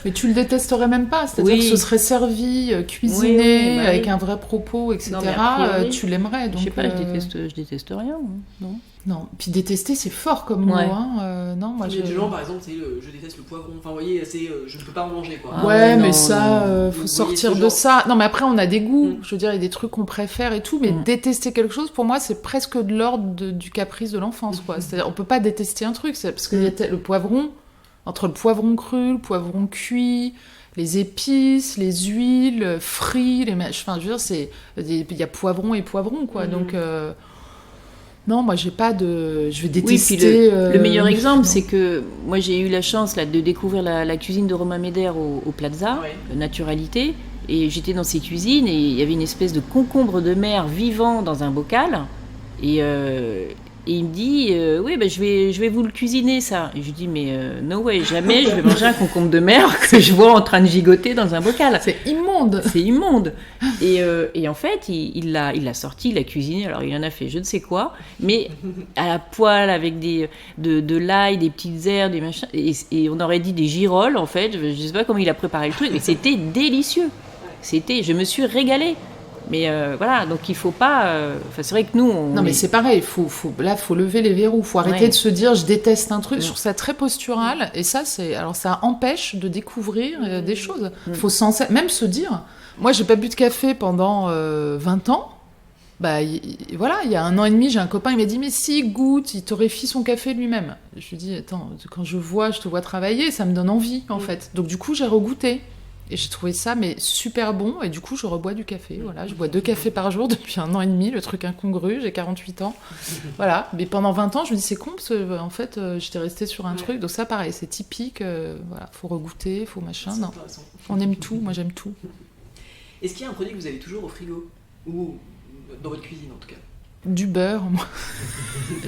Mais tu le détesterais même pas, c'est-à-dire que ce serait servi, cuisiné, avec un vrai propos, etc. Non, priori, tu l'aimerais. Donc, je sais pas, je déteste rien. Non. Non, puis détester, c'est fort comme mot. Hein. Non, moi, il y a des gens, par exemple, je déteste le poivron. Enfin, vous voyez, je ne peux pas en manger, quoi. Mais faut sortir de ça. Non, mais après, on a des goûts. Je veux dire, il y a des trucs qu'on préfère et tout, mais détester quelque chose, pour moi, c'est presque de l'ordre du caprice de l'enfance, quoi. C'est-à-dire, on peut pas détester un truc, parce qu'il y a le poivron, entre le poivron cru, le poivron cuit, les épices, les huiles, frits, enfin, je veux dire, il y a poivron et poivron, quoi. Donc... Non, moi, j'ai pas de... Je vais détester... Oui, puis le meilleur exemple, c'est que moi, j'ai eu la chance là, de découvrir la cuisine de Romain Médère au Plaza, Naturalité, et j'étais dans ses cuisines, et il y avait une espèce de concombre de mer vivant dans un bocal, et il me dit, je vais vous le cuisiner, ça. Et je lui dis, mais no way, jamais je vais manger un concombre de mer que je vois en train de gigoter dans un bocal. C'est immonde. C'est immonde. Et en fait, il l'a sorti, il l'a cuisiné, alors il en a fait je ne sais quoi, mais à la poêle avec de l'ail, des petites herbes, des machins, et on aurait dit des girolles, en fait. Je ne sais pas comment il a préparé le truc, mais c'était délicieux. Je me suis régalée. Mais voilà, donc il faut pas... c'est vrai que nous... Non, mais c'est pareil, là, faut lever les verrous. Faut arrêter de se dire, je déteste un truc. Je trouve ça très postural. Et ça, ça empêche de découvrir des choses. Faut même se dire... Moi, j'ai pas bu de café pendant 20 ans. Voilà, il y a 1 an et demi, j'ai un copain, il m'a dit, mais si, goûte, il torréfie son café lui-même. Je lui dis, attends, quand je te vois travailler, ça me donne envie, en fait. Donc, du coup, j'ai regoûté. Et j'ai trouvé ça super bon, et du coup je rebois du café. Voilà, je bois 2 cafés par jour depuis 1 an et demi, le truc incongru, j'ai 48 ans. Voilà, mais pendant 20 ans je me dis c'est con parce que en fait j'étais restée sur un truc, donc ça pareil, c'est typique, voilà, faut regoûter, faut machin. Non. On aime tout, moi j'aime tout. Est-ce qu'il y a un produit que vous avez toujours au frigo, ou dans votre cuisine en tout cas ? Du beurre, moi.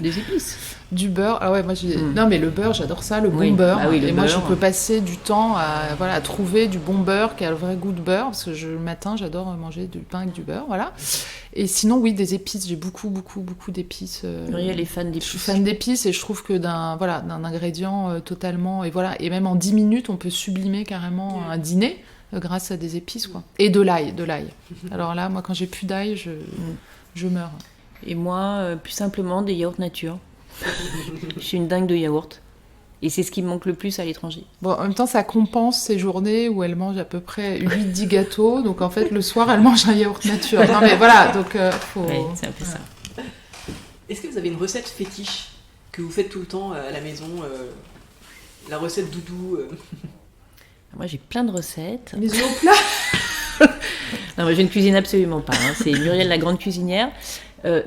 Des épices. Du beurre, ah ouais, moi j'ai... Non mais le beurre, j'adore ça, le bon beurre. Ah oui, et moi je peux passer du temps à trouver du bon beurre qui a le vrai goût de beurre, parce que le matin j'adore manger du pain avec du beurre, voilà. Et sinon oui, des épices, j'ai beaucoup d'épices. Muriel est fan d'épices. Je suis fan d'épices et je trouve que d'un ingrédient totalement... Et voilà, et même en 10 minutes on peut sublimer carrément un dîner grâce à des épices, quoi. Et de l'ail. Alors là, moi quand j'ai plus d'ail, je meurs. Et moi, plus simplement, des yaourts nature. Je suis une dingue de yaourt. Et c'est ce qui me manque le plus à l'étranger. Bon, en même temps, ça compense ces journées où elle mange à peu près 8-10 gâteaux. Donc, en fait, le soir, elle mange un yaourt nature. Non, mais voilà, donc faut... Oui, c'est un peu ça. Est-ce que vous avez une recette fétiche que vous faites tout le temps à la maison la recette doudou Moi, j'ai plein de recettes. Les œufs au plat. Non, moi, je ne cuisine absolument pas. Hein. C'est Muriel, la grande cuisinière.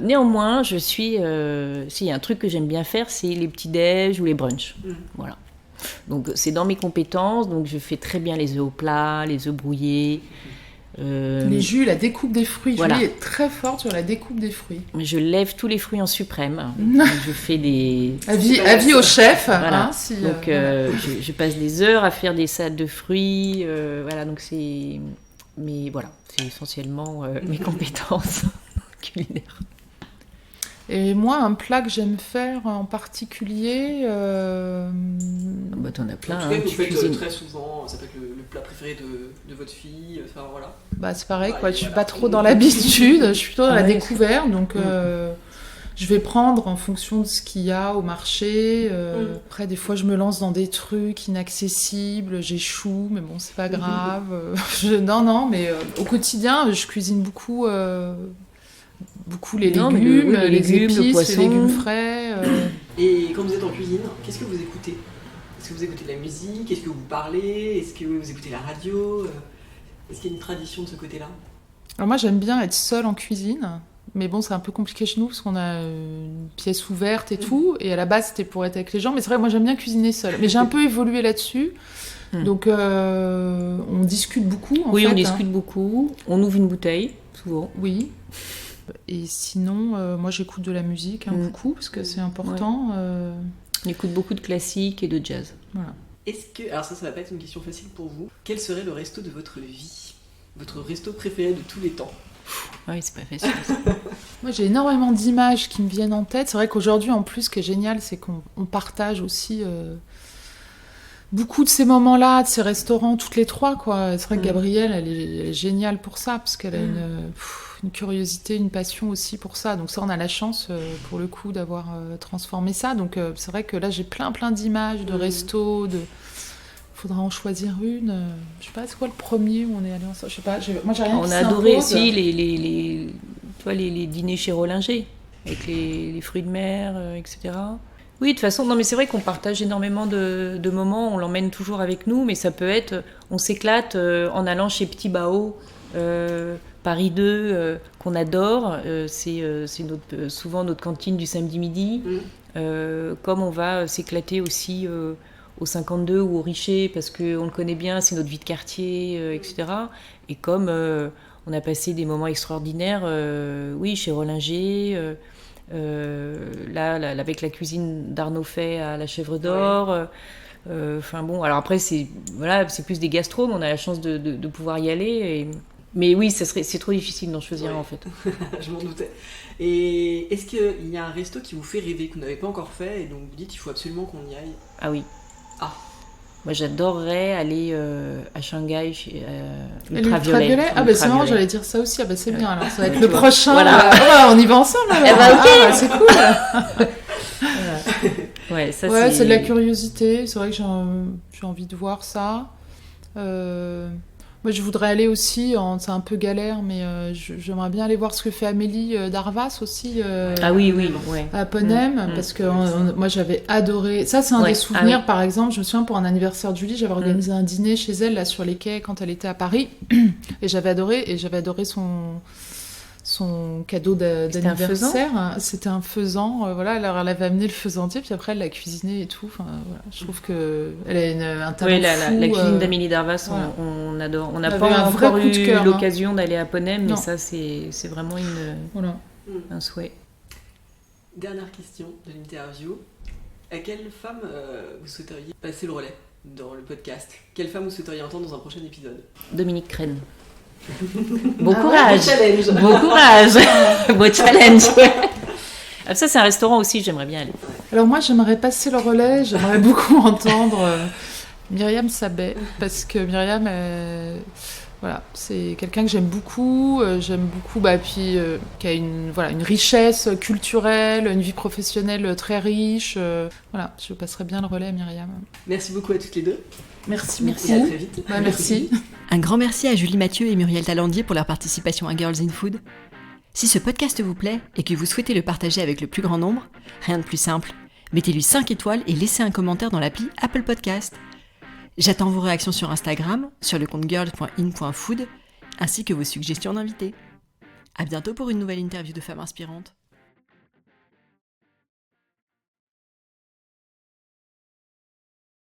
Néanmoins, s'il y a un truc que j'aime bien faire, c'est les petits déj ou les brunchs. Voilà. Donc c'est dans mes compétences. Donc je fais très bien les œufs au plat, les œufs brouillés. Les jus, la découpe des fruits. Voilà. Julie est très forte sur la découpe des fruits. Je lève tous les fruits en suprême. Donc, je fais des... Avis au chef. Voilà. Hein, donc je passe des heures à faire des salades de fruits. Voilà, donc c'est... Mais voilà, c'est essentiellement mes compétences culinaires. Et moi, un plat que j'aime faire en particulier... t'en as plein. En tout cas, hein, vous faites cuisines. très souvent, ça peut être le plat préféré de votre fille, enfin voilà. C'est pareil, quoi. Je suis pas trop dans l'habitude, je suis plutôt dans la découverte, donc... Je vais prendre en fonction de ce qu'il y a au marché. Après, des fois, je me lance dans des trucs inaccessibles. J'échoue, mais bon, c'est pas grave. Non, mais au quotidien, je cuisine beaucoup les légumes, les épices, le poisson. les légumes frais. Et quand vous êtes en cuisine, qu'est-ce que vous écoutez ? Est-ce que vous écoutez de la musique? Est-ce que vous parlez? Est-ce que vous écoutez la radio? Est-ce qu'il y a une tradition de ce côté-là? Alors moi, j'aime bien être seule en cuisine. Mais bon, c'est un peu compliqué chez nous parce qu'on a une pièce ouverte et tout. Et à la base, c'était pour être avec les gens. Mais c'est vrai, moi, j'aime bien cuisiner seule. Mais j'ai un peu évolué là-dessus. Donc, on discute beaucoup, en fait. Oui, on discute beaucoup. On ouvre une bouteille, souvent. Oui. Et sinon, moi, j'écoute de la musique beaucoup parce que c'est important. On écoute beaucoup de classiques et de jazz. Voilà. Est-ce que... Alors ça va pas être une question facile pour vous. Quel serait le resto de votre vie? Votre resto préféré de tous les temps? Oui, c'est pas facile. Moi, j'ai énormément d'images qui me viennent en tête. C'est vrai qu'aujourd'hui, en plus, ce qui est génial, c'est qu'on partage aussi beaucoup de ces moments-là, de ces restaurants, toutes les trois, quoi. C'est vrai que Gabrielle, elle est géniale pour ça, parce qu'elle a une curiosité, une passion aussi pour ça. Donc ça, on a la chance, pour le coup, d'avoir transformé ça. Donc c'est vrai que là, j'ai plein – d'images, de restos, faudra en choisir une. Je sais pas, c'est quoi le premier où on est allé ensemble? Je sais pas, moi j'ai rien On qui a adoré s'impose. aussi les dîners chez Rollinger, avec les fruits de mer, etc. Oui, de toute façon, non mais c'est vrai qu'on partage énormément de moments, on l'emmène toujours avec nous, mais ça peut être, on s'éclate en allant chez Petit Bao, Paris 2, qu'on adore, c'est souvent notre cantine du samedi midi, comme on va s'éclater aussi au 52 ou au Richer, parce qu'on le connaît bien, c'est notre vie de quartier, etc. Et comme on a passé des moments extraordinaires, oui, chez Rollinger, là, avec la cuisine d'Arnaud Fay à la Chèvre d'Or. Enfin bon, alors après, c'est plus des gastros, mais on a la chance de pouvoir y aller. Mais oui, c'est trop difficile d'en choisir en fait. Je m'en doutais. Et est-ce qu'il y a un resto qui vous fait rêver, que vous n'avez pas encore fait, et donc vous dites il faut absolument qu'on y aille? Ah oui. Ah. Moi, j'adorerais aller à Shanghai chez Ultraviolet. Ah bah c'est marrant, j'allais dire ça aussi. Ah bah c'est bien, alors ça va être le prochain. Voilà. On y va ensemble alors. Eh bah, ok. C'est cool. Ouais, ça, c'est de la curiosité. C'est vrai que j'ai envie de voir ça. Moi, je voudrais aller aussi, c'est un peu galère, mais j'aimerais bien aller voir ce que fait Amélie Darvas aussi. Ah oui, ouais. À Ponem, parce que moi, j'avais adoré. Ça, c'est un des souvenirs, par exemple. Je me souviens, pour un anniversaire de Julie, j'avais organisé un dîner chez elle, là, sur les quais, quand elle était à Paris. Et j'avais adoré son cadeau d'anniversaire. C'était un faisan. Voilà, alors elle avait amené le faisantier, puis après elle l'a cuisiné et tout. Enfin, voilà, je trouve qu'elle a un talent fou. La cuisine d'Amélie Darvas, voilà. On adore. On n'a pas encore eu l'occasion d'aller à Ponem, mais ça c'est vraiment un souhait. Dernière question de l'interview. À quelle femme vous souhaiteriez passer le relais dans le podcast? Quelle femme vous souhaiteriez entendre dans un prochain épisode? Dominique Crène. Bon courage. Beau courage. Beau challenge. Ça, c'est un restaurant aussi, j'aimerais bien aller. Alors moi, j'aimerais passer le relais, j'aimerais beaucoup entendre Myriam Sabet, parce que Myriam, voilà, c'est quelqu'un que j'aime beaucoup, puis qui a une richesse culturelle, une vie professionnelle très riche. Voilà, je passerai bien le relais à Myriam. Merci beaucoup à toutes les deux. Merci. Et à très vite. Merci. Un grand merci à Julie Mathieu et Muriel Talandier pour leur participation à Girls in Food. Si ce podcast vous plaît et que vous souhaitez le partager avec le plus grand nombre, rien de plus simple, mettez-lui 5 étoiles et laissez un commentaire dans l'appli Apple Podcast. J'attends vos réactions sur Instagram, sur le compte girls.in.food, ainsi que vos suggestions d'invités. À bientôt pour une nouvelle interview de femmes inspirantes.